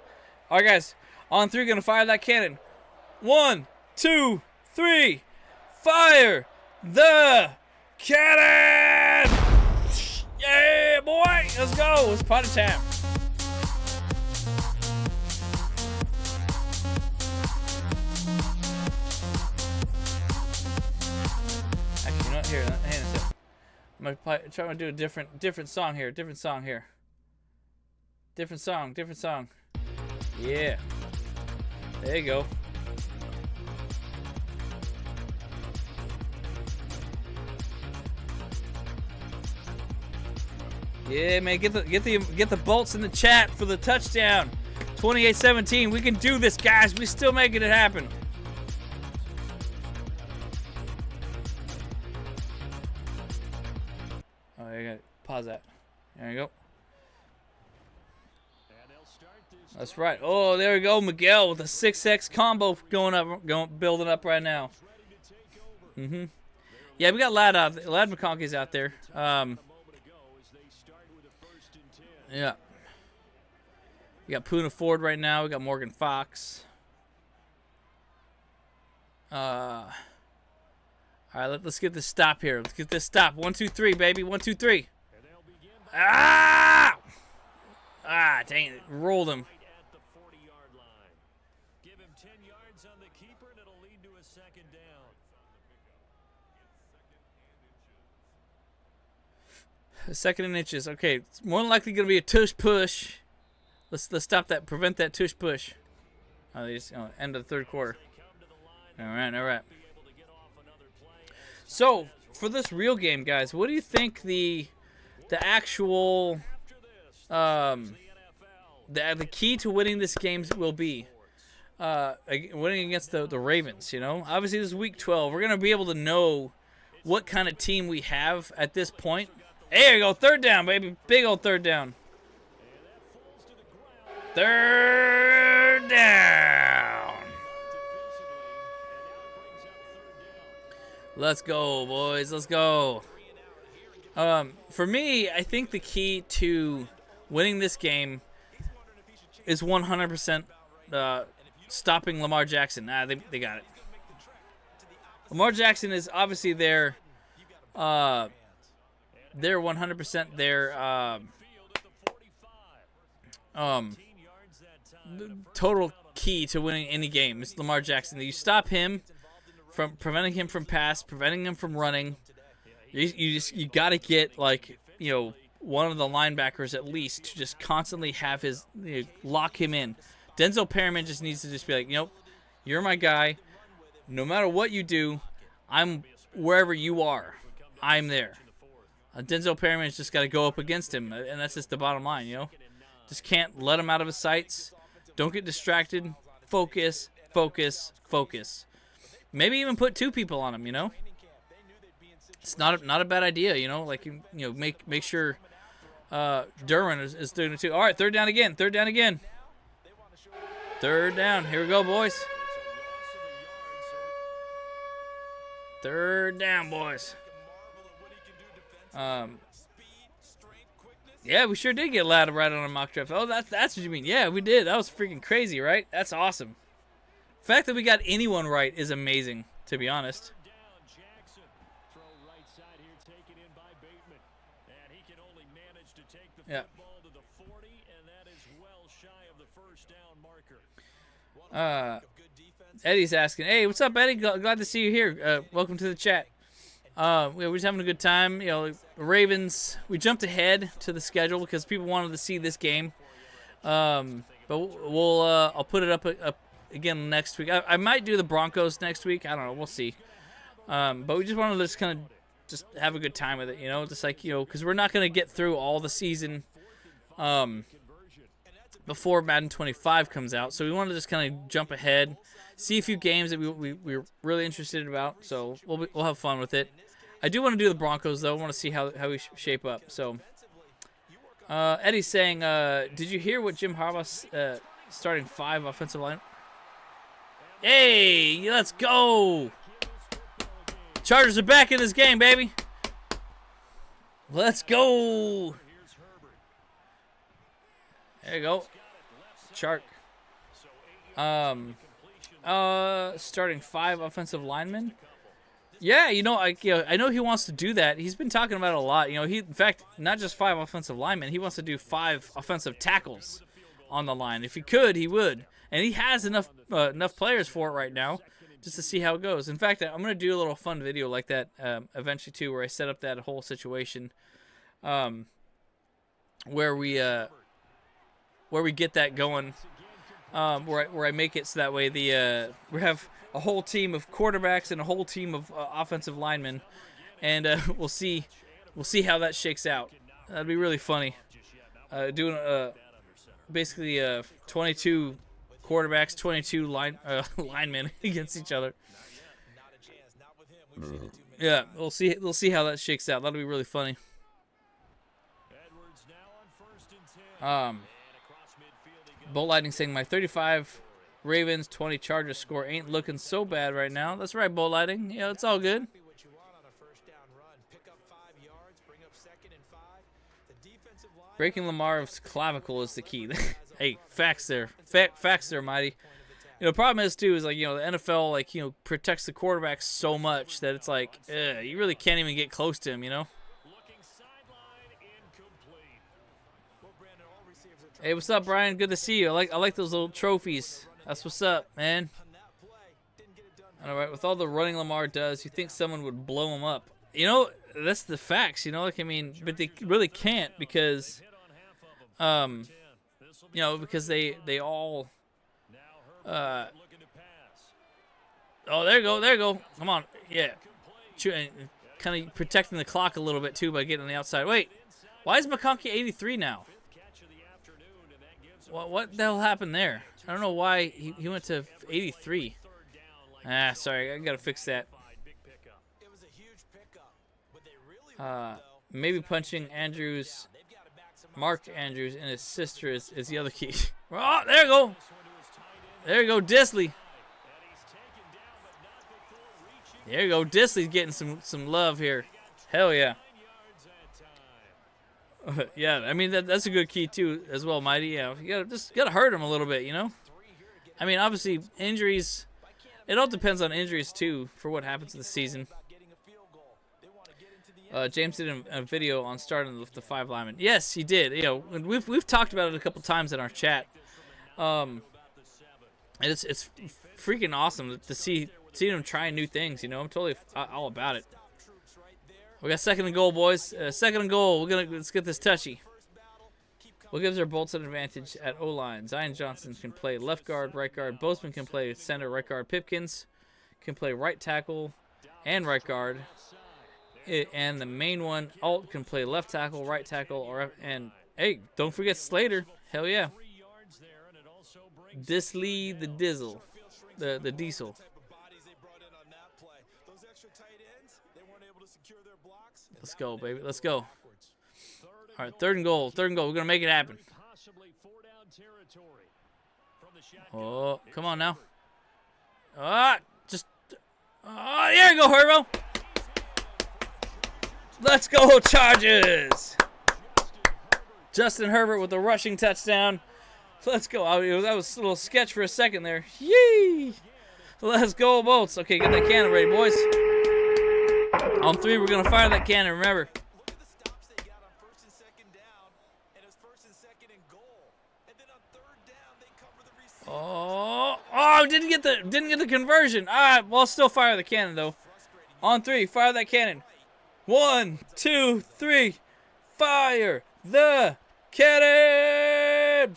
Speaker 1: All right, guys. On 3, gonna fire that cannon. 1, 2, 3. Fire the cannon! Yeah, boy. Let's go. It's party time. Here, hang on a second. I'm gonna try to do a different song here. Different song. Yeah. There you go. Yeah, man, get the bolts in the chat for the touchdown. 28-17. We can do this, guys. We still making it happen. Oh, you gotta pause that. There you go.
Speaker 4: And they'll start this
Speaker 1: That's right. Oh, there we go, Miguel with a 6x combo building up right now. Yeah, we got Lad McConkey's out there. Yeah. We got Poona Ford right now. We got Morgan Fox. All right, let's get this stop here. Let's get this stop. 1, 2, 3, baby. 1, 2, 3. Ah! Ah, dang it. Rolled him.
Speaker 4: At the 40-yard line. Give him 10 yards on the keeper, and it'll lead to a second down.
Speaker 1: A second and inches. Okay, it's more than likely going to be a tush push. Let's stop that. Prevent that tush push. Oh, they just end of the third quarter. All right. So for this real game, guys, what do you think the actual the key to winning this game will be? Winning against the Ravens. You know, obviously this is week 12. We're gonna be able to know what kind of team we have at this point. There you go, third down, baby, big old third down. Third down. Let's go, boys. Let's go. For me, I think the key to winning this game is 100% stopping Lamar Jackson. They got it. Lamar Jackson is obviously their 100% their total key to winning any game. It's Lamar Jackson. You stop him from preventing him from pass, preventing him from running. You got to get one of the linebackers at least to just constantly have his lock him in. Denzel Perryman just needs to just be like, you're my guy. No matter what you do, I'm wherever you are. I'm there. Denzel Perryman's just got to go up against him, and that's just the bottom line, Just can't let him out of his sights. Don't get distracted. Focus, focus, focus. Maybe even put 2 people on him, It's not a bad idea, make sure Derwin is doing it too. All right, third down again. Third down. Here we go, boys. Third down, boys. Yeah, we sure did get Lad right on a mock draft. Oh, that's what you mean. Yeah, we did. That was freaking crazy, right? That's awesome. The fact that we got anyone right is amazing, to be honest. Yeah. Eddie's asking, hey, what's up, Eddie? Glad to see you here. Welcome to the chat. We're just having a good time. Ravens, we jumped ahead to the schedule because people wanted to see this game. But I'll put it up again next week. I might do the Broncos next week. I don't know. We'll see. But we just wanted to just kind of just have a good time with it, just because we're not going to get through all the season before Madden 25 comes out. So we want to just kind of jump ahead, see a few games that we're really interested about. So we'll have fun with it. I do want to do the Broncos, though. I want to see how we shape up. So Eddie's saying, did you hear what Jim Harbaugh's starting 5 offensive line? Hey, let's go. Chargers are back in this game, baby. Let's go. There you go. Chark. Starting 5 offensive linemen. Yeah, I know he wants to do that. He's been talking about it a lot. In fact, not just 5 offensive linemen. He wants to do 5 offensive tackles on the line. If he could, he would. And he has enough players for it right now, just to see how it goes. In fact, I'm going to do a little fun video like that eventually too, where I set up that whole situation, where we get that going, where I make it so that way we have a whole team of quarterbacks and a whole team of offensive linemen, and we'll see how that shakes out. That'd be really funny. Doing basically 22 quarterbacks, 22 linemen against each other. Yeah, we'll see how that shakes out. That'll be really funny. Bolt Lightning saying my 35 Ravens, 20 Chargers score ain't looking so bad right now. That's right, Bolt Lightning. Yeah, it's all good. Breaking Lamar's clavicle is the key. Hey, facts there. Facts there, Mighty. You know, the problem is, too, is, like, you know, the NFL, like, you know, protects the quarterback so much that it's like, you really can't even get close to him, you know? Hey, what's up, Brian? Good to see you. I like those little trophies. That's what's up, man. All right, with all the running Lamar does, you think someone would blow him up. You know, that's the facts, you know? Like, I mean, but they really can't because, you know, because they all... oh, there you go. There you go. Come on. Yeah. Kind of protecting the clock a little bit, too, by getting on the outside. Wait. Why is McConkey 83 now? What the hell happened there? I don't know why he went to 83. Ah, sorry. I got to fix that. Maybe punching Andrews, Mark Andrews, and his sister is the other key. Oh, there you go. There you go, Disley. There you go, Disley's getting some love here. Hell yeah. Yeah, I mean that's a good key too as well, Mighty. Yeah, you gotta hurt him a little bit, you know. I mean, obviously injuries. It all depends on injuries too for what happens in the season. James did a video on starting the 5 linemen. Yes, he did. You know, we've talked about it a couple times in our chat. And it's freaking awesome to see them trying new things. You know, I'm totally all about it. We got 2nd and goal, boys. 2nd and goal. Let's get this touchy. What gives our Bolts an advantage at O-line? Zion Johnson can play left guard, right guard. Bozeman can play center, right guard. Pipkins can play right tackle and right guard. And the main one, Alt, can play left tackle, right tackle, and hey, don't forget Slater. Hell yeah. Disley the Dizzle. The Diesel. Let's go, baby. Let's go. All right, 3rd and goal. 3rd and goal. We're going to make it happen. Oh, come on now. There you go, Herbo. Let's go, Chargers. Justin Herbert with a rushing touchdown. Let's go. That was a little sketch for a second there. Yee! Let's go, Bolts. Okay, get that cannon ready, boys. On 3, we're going to fire that cannon, remember. Oh, didn't get the conversion. All right, well, still fire the cannon, though. On 3, fire that cannon. 1, 2, 3. Fire the cannon!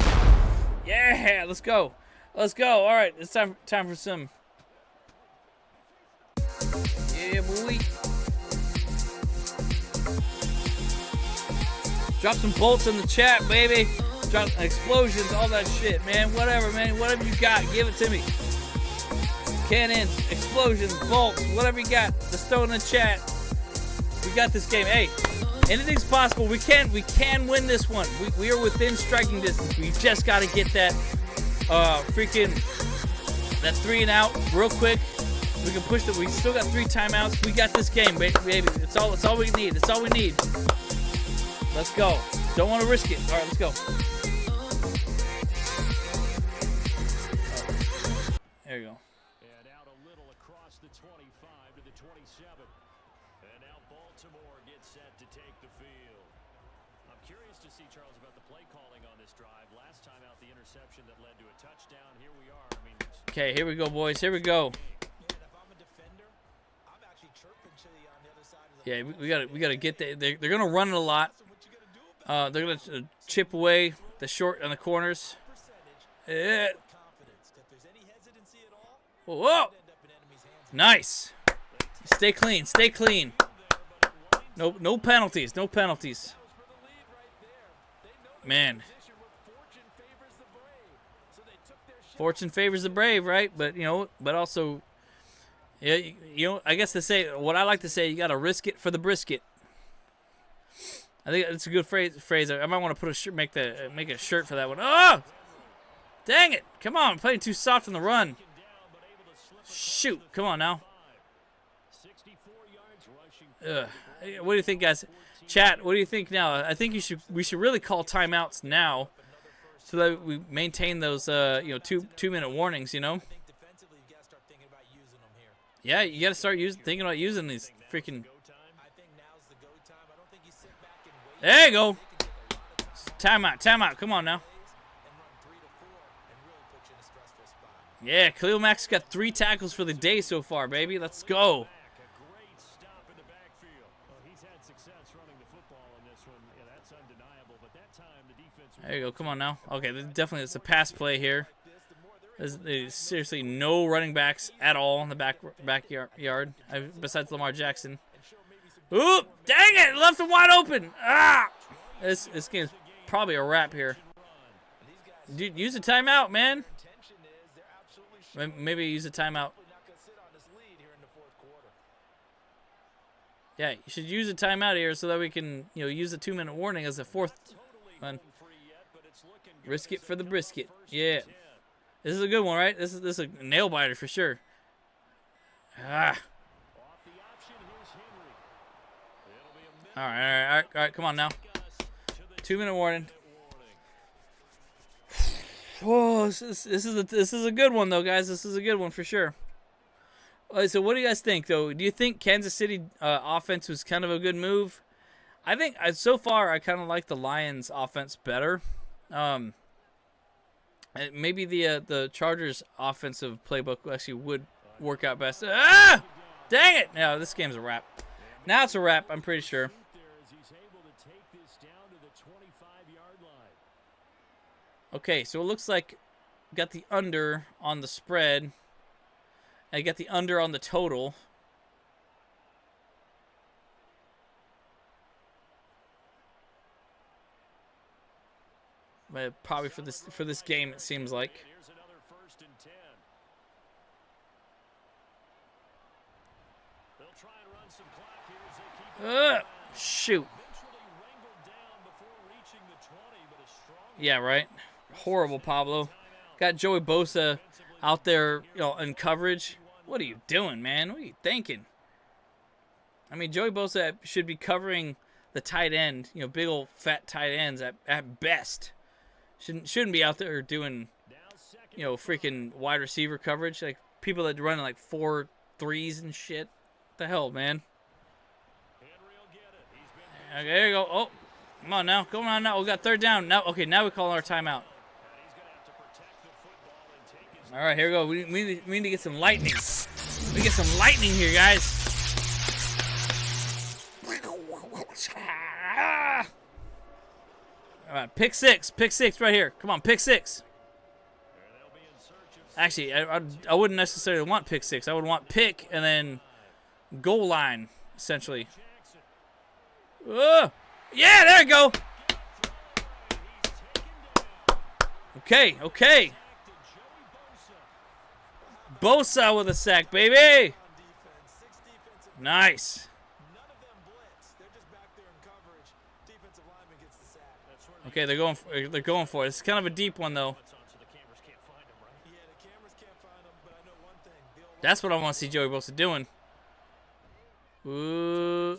Speaker 1: Yeah, let's go. Let's go. All right, it's time for some. Yeah, boy. Drop some bolts in the chat, baby. Drop explosions, all that shit, man. Whatever, man. Whatever you got, give it to me. Cannons, explosions, bolts, whatever you got. Just throw it in the chat. We got this game. Hey, anything's possible. We can win this one. We are within striking distance. We just got to get that that 3 and out real quick. We can push it. We still got 3 timeouts. We got this game, baby. It's all we need. It's all we need. Let's go. Don't want to risk it. All right, let's go. There you go.
Speaker 4: And out a little across the 25 to the 27. And now Baltimore gets set to take the field. I'm curious to see, Charles, about the play calling on this drive. Last time out, the interception that led to a touchdown. Here we are.
Speaker 1: Okay, here we go, boys. Here we go. Yeah, we gotta get that. They're gonna run it a lot. They're gonna chip away the short on the corners. Whoa! Nice. Stay clean. Stay clean. No penalties. No penalties. Man. Fortune favors the brave, right? But but also, yeah, I guess what I like to say, you got to risk it for the brisket. I think it's a good phrase. I might want to put make a shirt for that one. Oh! Dang it. Come on. I'm playing too soft on the run. Shoot. Come on now. Ugh. What do you think, guys? Chat, what do you think now? I think we should really call timeouts now so that we maintain those you know, 2-minute warnings, you know? Yeah, you got to start thinking about using these freaking. There you go. Timeout. Come on now. Yeah, Khalil Mack's got 3 tackles for the day so far, baby. Let's go. There you go. Come on now. Okay, definitely it's a pass play here. There's seriously no running backs at all in the backyard besides Lamar Jackson. Oop! Dang it! Left him wide open. Ah! This game's probably a wrap here. Dude, use a timeout, man. Maybe use a timeout. Yeah, you should use a timeout here so that we can, you know, use a 2-minute warning as a 4th one. Risk it for the brisket. Yeah. This is a good one, right? This is a nail biter for sure. Ah. All right. Come on now. 2-minute warning. Whoa, this is a good one though, guys. This is a good one for sure. All right, so what do you guys think though? Do you think Kansas City offense was kind of a good move? I think so far I kind of like the Lions offense better. Maybe the Chargers offensive playbook actually would work out best. Ah! Dang it! No, this game's a wrap. Now it's a wrap, I'm pretty sure. Okay, so it looks like got the under on the spread. I got the under on the total. But probably for this game, it seems like. Shoot. Yeah, right. Horrible, Pablo. Got Joey Bosa out there, you know, in coverage. What are you doing, man? What are you thinking? I mean, Joey Bosa should be covering the tight end, you know, big old fat tight ends at best. Shouldn't be out there doing, you know, freaking wide receiver coverage. Like people that run like 4.3s and shit. What the hell, man? Okay, there you go. Oh, come on now. Come on now. We got 3rd down. Now, okay, now we call our timeout. All right, here we go. We need to get some lightning. We get some lightning here, guys. All right, pick six right here. Come on, pick 6. Actually, I wouldn't necessarily want pick 6. I would want pick and then goal line, essentially. Yeah, there you go. Okay. Bosa with a sack, baby. Nice. Okay, they're going for it. It's kind of a deep one though. That's what I want to see Joey Bosa doing. Ooh.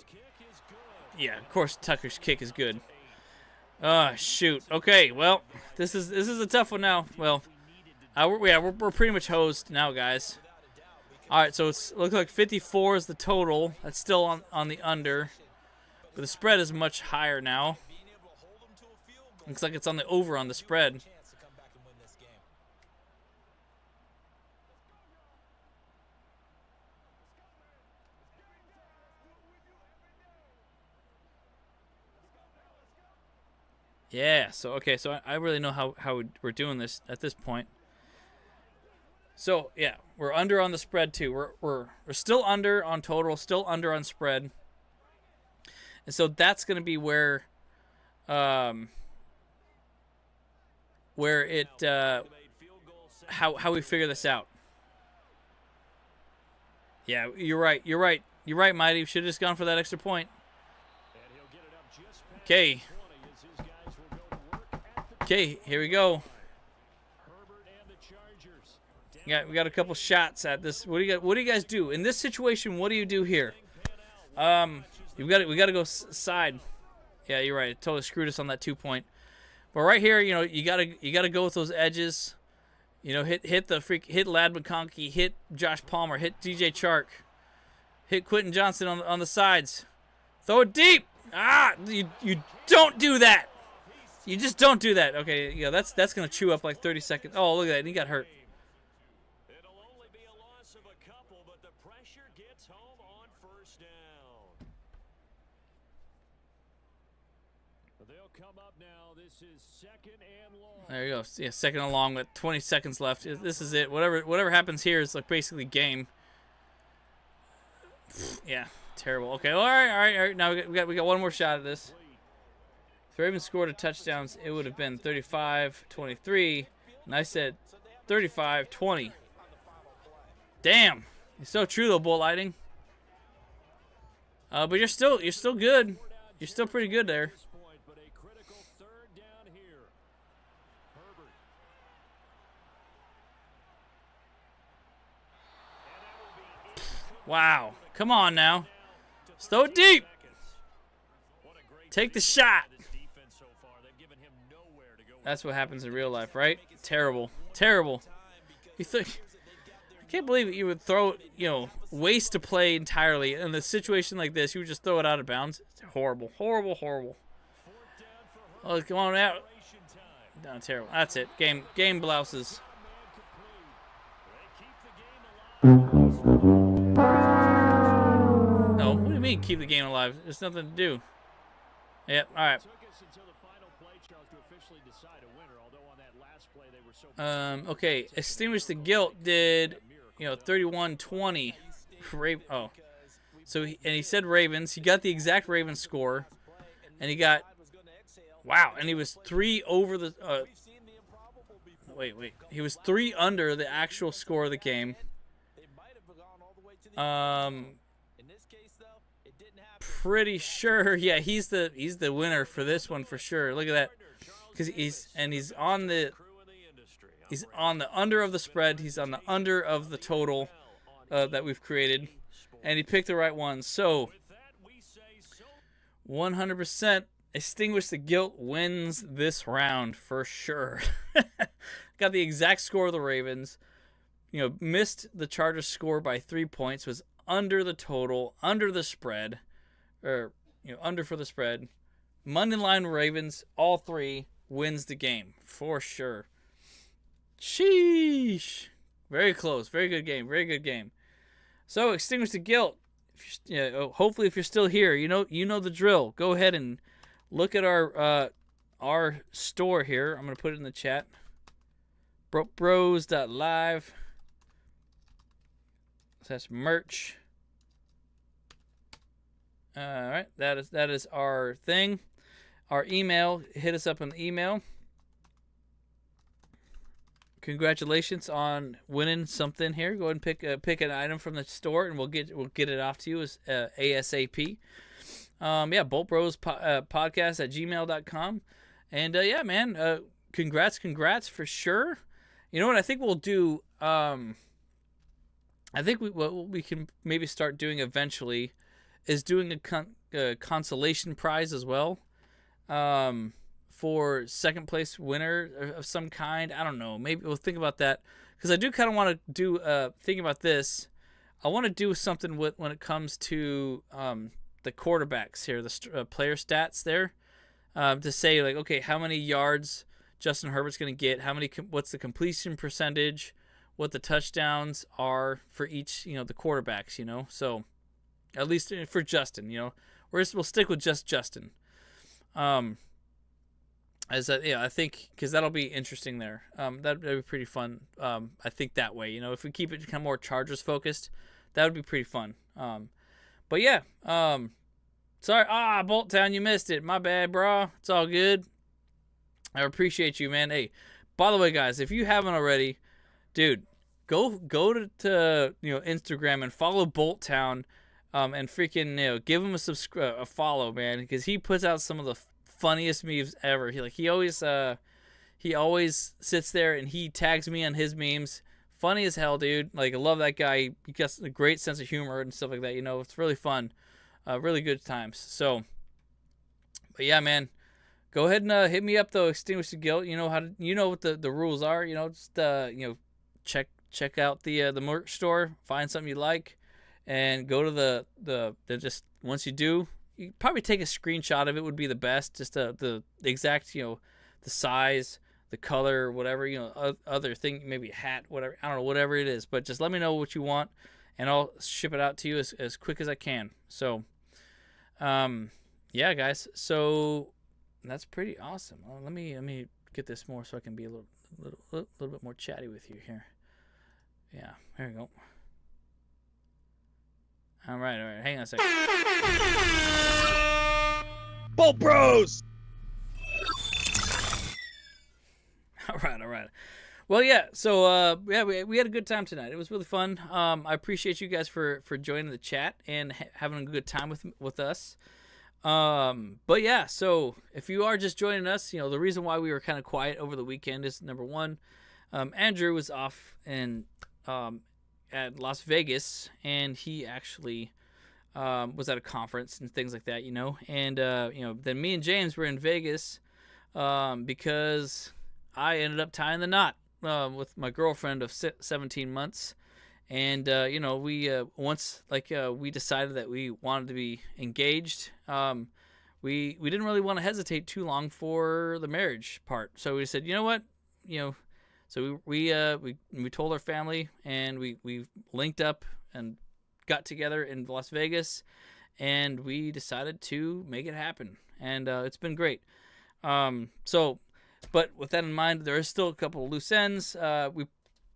Speaker 1: Yeah, of course Tucker's kick is good. Shoot. Okay, well, this is a tough one now. Well, we're pretty much hosed now, guys. All right, so it looks like 54 is the total. That's still on the under, but the spread is much higher now. Looks like it's on the over on the spread. Yeah, so I really know how we're doing this at this point. So yeah, we're under on the spread too. We're still under on total, still under on spread, and so that's going to be where it how we figure this out. Yeah, you're right, Mighty. We should have just gone for that extra point. Okay, here we go. We got a couple shots at this. What do you guys do in this situation? What do you do here? We got to go side. Yeah, you're right. It totally screwed us on that 2-point. But right here, you gotta go with those edges. Hit Lad McConkey, hit Josh Palmer, hit DJ Chark, hit Quentin Johnson on the sides. Throw it deep. You don't do that. You just don't do that. Okay, that's gonna chew up like 30 seconds. Oh, look at that. And he got hurt.
Speaker 4: It'll only be a loss of a couple, but the pressure gets home on first down. They'll come up now. This is second and long.
Speaker 1: There you go. Yeah, second and long with 20 seconds left. This is it. Whatever happens here is like basically game. Yeah, terrible. Okay, all right. Now we got one more shot at this. If the Ravens scored a touchdown, it would have been 35-23, and I said 35-20. Damn, it's so true though, Bull Lighting. But you're still good. You're still pretty good there.
Speaker 4: But a critical third down here. Herbert.
Speaker 1: Wow, come on now. Throw it deep. Take the shot. That's what happens in real life, right? Terrible. You think? I can't believe you would throw, waste a play entirely in a situation like this. You would just throw it out of bounds. It's horrible. Oh, come on out. No, terrible. That's it. Game blouses. No, what do you mean keep the game alive? There's nothing to do. Yep. All right. Okay. Extinguish the Guilt did, 31-20. Oh. So he said Ravens. He got the exact Ravens score, and he got and he was 3 over the. Wait. He was 3 under the actual score of the game. Pretty sure. Yeah, he's the winner for this one for sure. Look at that. Because he's on the under of the spread. He's on the under of the total that we've created, and he picked the right one. So 100% Extinguish the Guilt wins this round for sure. Got the exact score of the Ravens. Missed the Chargers score by 3 points. Was under the total, under the spread, or under for the spread. Monday line Ravens, all 3 wins the game for sure. Sheesh. Very close. Very good game. So Extinguish the Guilt. Hopefully, if you're still here, you know the drill. Go ahead and look at our store here. I'm gonna put it in the chat. Brokebros.live. That's merch. All right, that is our thing. Our email. Hit us up on the email. Congratulations on winning something here. Go ahead and pick an item from the store, and we'll get it off to you as ASAP. Boltbros podcast at gmail.com. And yeah, man, congrats for sure. You know what I think we'll do? I think what we can maybe start doing eventually is doing a consolation prize as well. For second place winner of some kind. I don't know. Maybe we'll think about that, because I do kind of want to do think about this. I want to do something when it comes to the quarterbacks here, the player stats there, to say like, okay, how many yards Justin Herbert's going to get? What's the completion percentage? What the touchdowns are for each, the quarterbacks, So at least for Justin, we'll stick with just Justin. I think, because that'll be interesting there. That'd be pretty fun. I think that way, if we keep it kind of more Chargers focused, that would be pretty fun. But yeah, sorry, Bolt Town, you missed it. My bad, bro. It's all good. I appreciate you, man. Hey, by the way, guys, if you haven't already, dude, go to Instagram and follow Bolt Town, and freaking give him a follow, man, because he puts out some of the funniest memes ever. He always sits there and he tags me on his memes. funny as hell, dude. Like, I love that guy. He got a great sense of humor and stuff like that. It's really fun. Really good times. So, but yeah, man, go ahead and hit me up though. Extinguish the Guilt. You know how to. You know what the rules are. Just check out the merch store. Find something you like, and go to the just once you do, you probably take a screenshot of it would be the best. Just the exact the size, the color, whatever other thing, maybe a hat, whatever. I don't know, whatever it is. But just let me know what you want, and I'll ship it out to you as quick as I can. So, yeah, guys. So that's pretty awesome. Let me get this more so I can be a little bit more chatty with you here. Yeah, there we go. All right. Hang on a second.
Speaker 5: Bolt Bros!
Speaker 1: All right. Well, yeah. So, we had a good time tonight. It was really fun. I appreciate you guys for joining the chat and having a good time with us. But yeah. So, if you are just joining us, the reason why we were kind of quiet over the weekend is number one, Andrew was off at Las Vegas, and he actually was at a conference and things like that. And then me and James were in Vegas because I ended up tying the knot with my girlfriend of 17 months. And, we we decided that we wanted to be engaged, we didn't really want to hesitate too long for the marriage part. So we said, you know what, so we told our family, and we linked up and got together in Las Vegas, and we decided to make it happen. And it's been great. But with that in mind, there is still a couple of loose ends.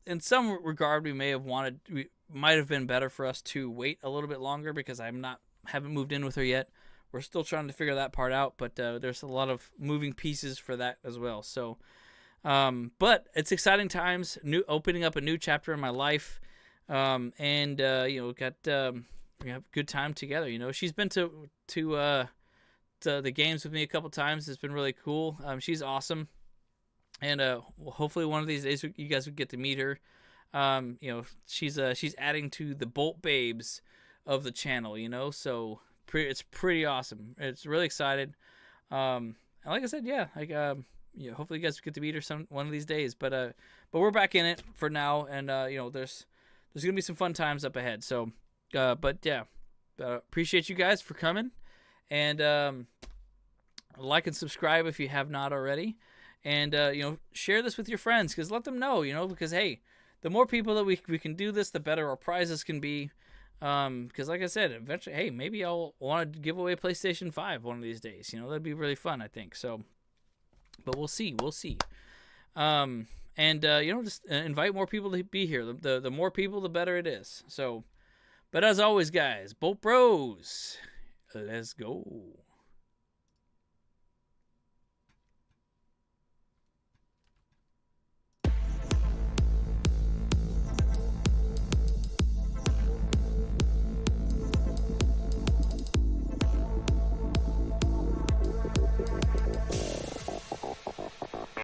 Speaker 1: In some regard, we might have been better for us to wait a little bit longer because haven't moved in with her yet. We're still trying to figure that part out, but there's a lot of moving pieces for that as well. So, but it's exciting times, opening up a new chapter in my life, and we have a good time together. She's been to the games with me a couple times. It's been really cool. She's awesome. And hopefully one of these days you guys will get to meet her. She's adding to the Bolt Babes of the channel, so it's pretty awesome. It's really excited. And like I said, hopefully you guys get to meet her one of these days. But we're back in it for now, and there's gonna be some fun times up ahead. So, appreciate you guys for coming, and like and subscribe if you have not already. And, share this with your friends, because let them know, because, hey, the more people that we can do this, the better our prizes can be. Because, like I said, eventually, hey, maybe I'll want to give away PlayStation 5 one of these days. That'd be really fun, I think. So, but we'll see. Just invite more people to be here. The more people, the better it is. So, but as always, guys, Bolt Bros, let's go.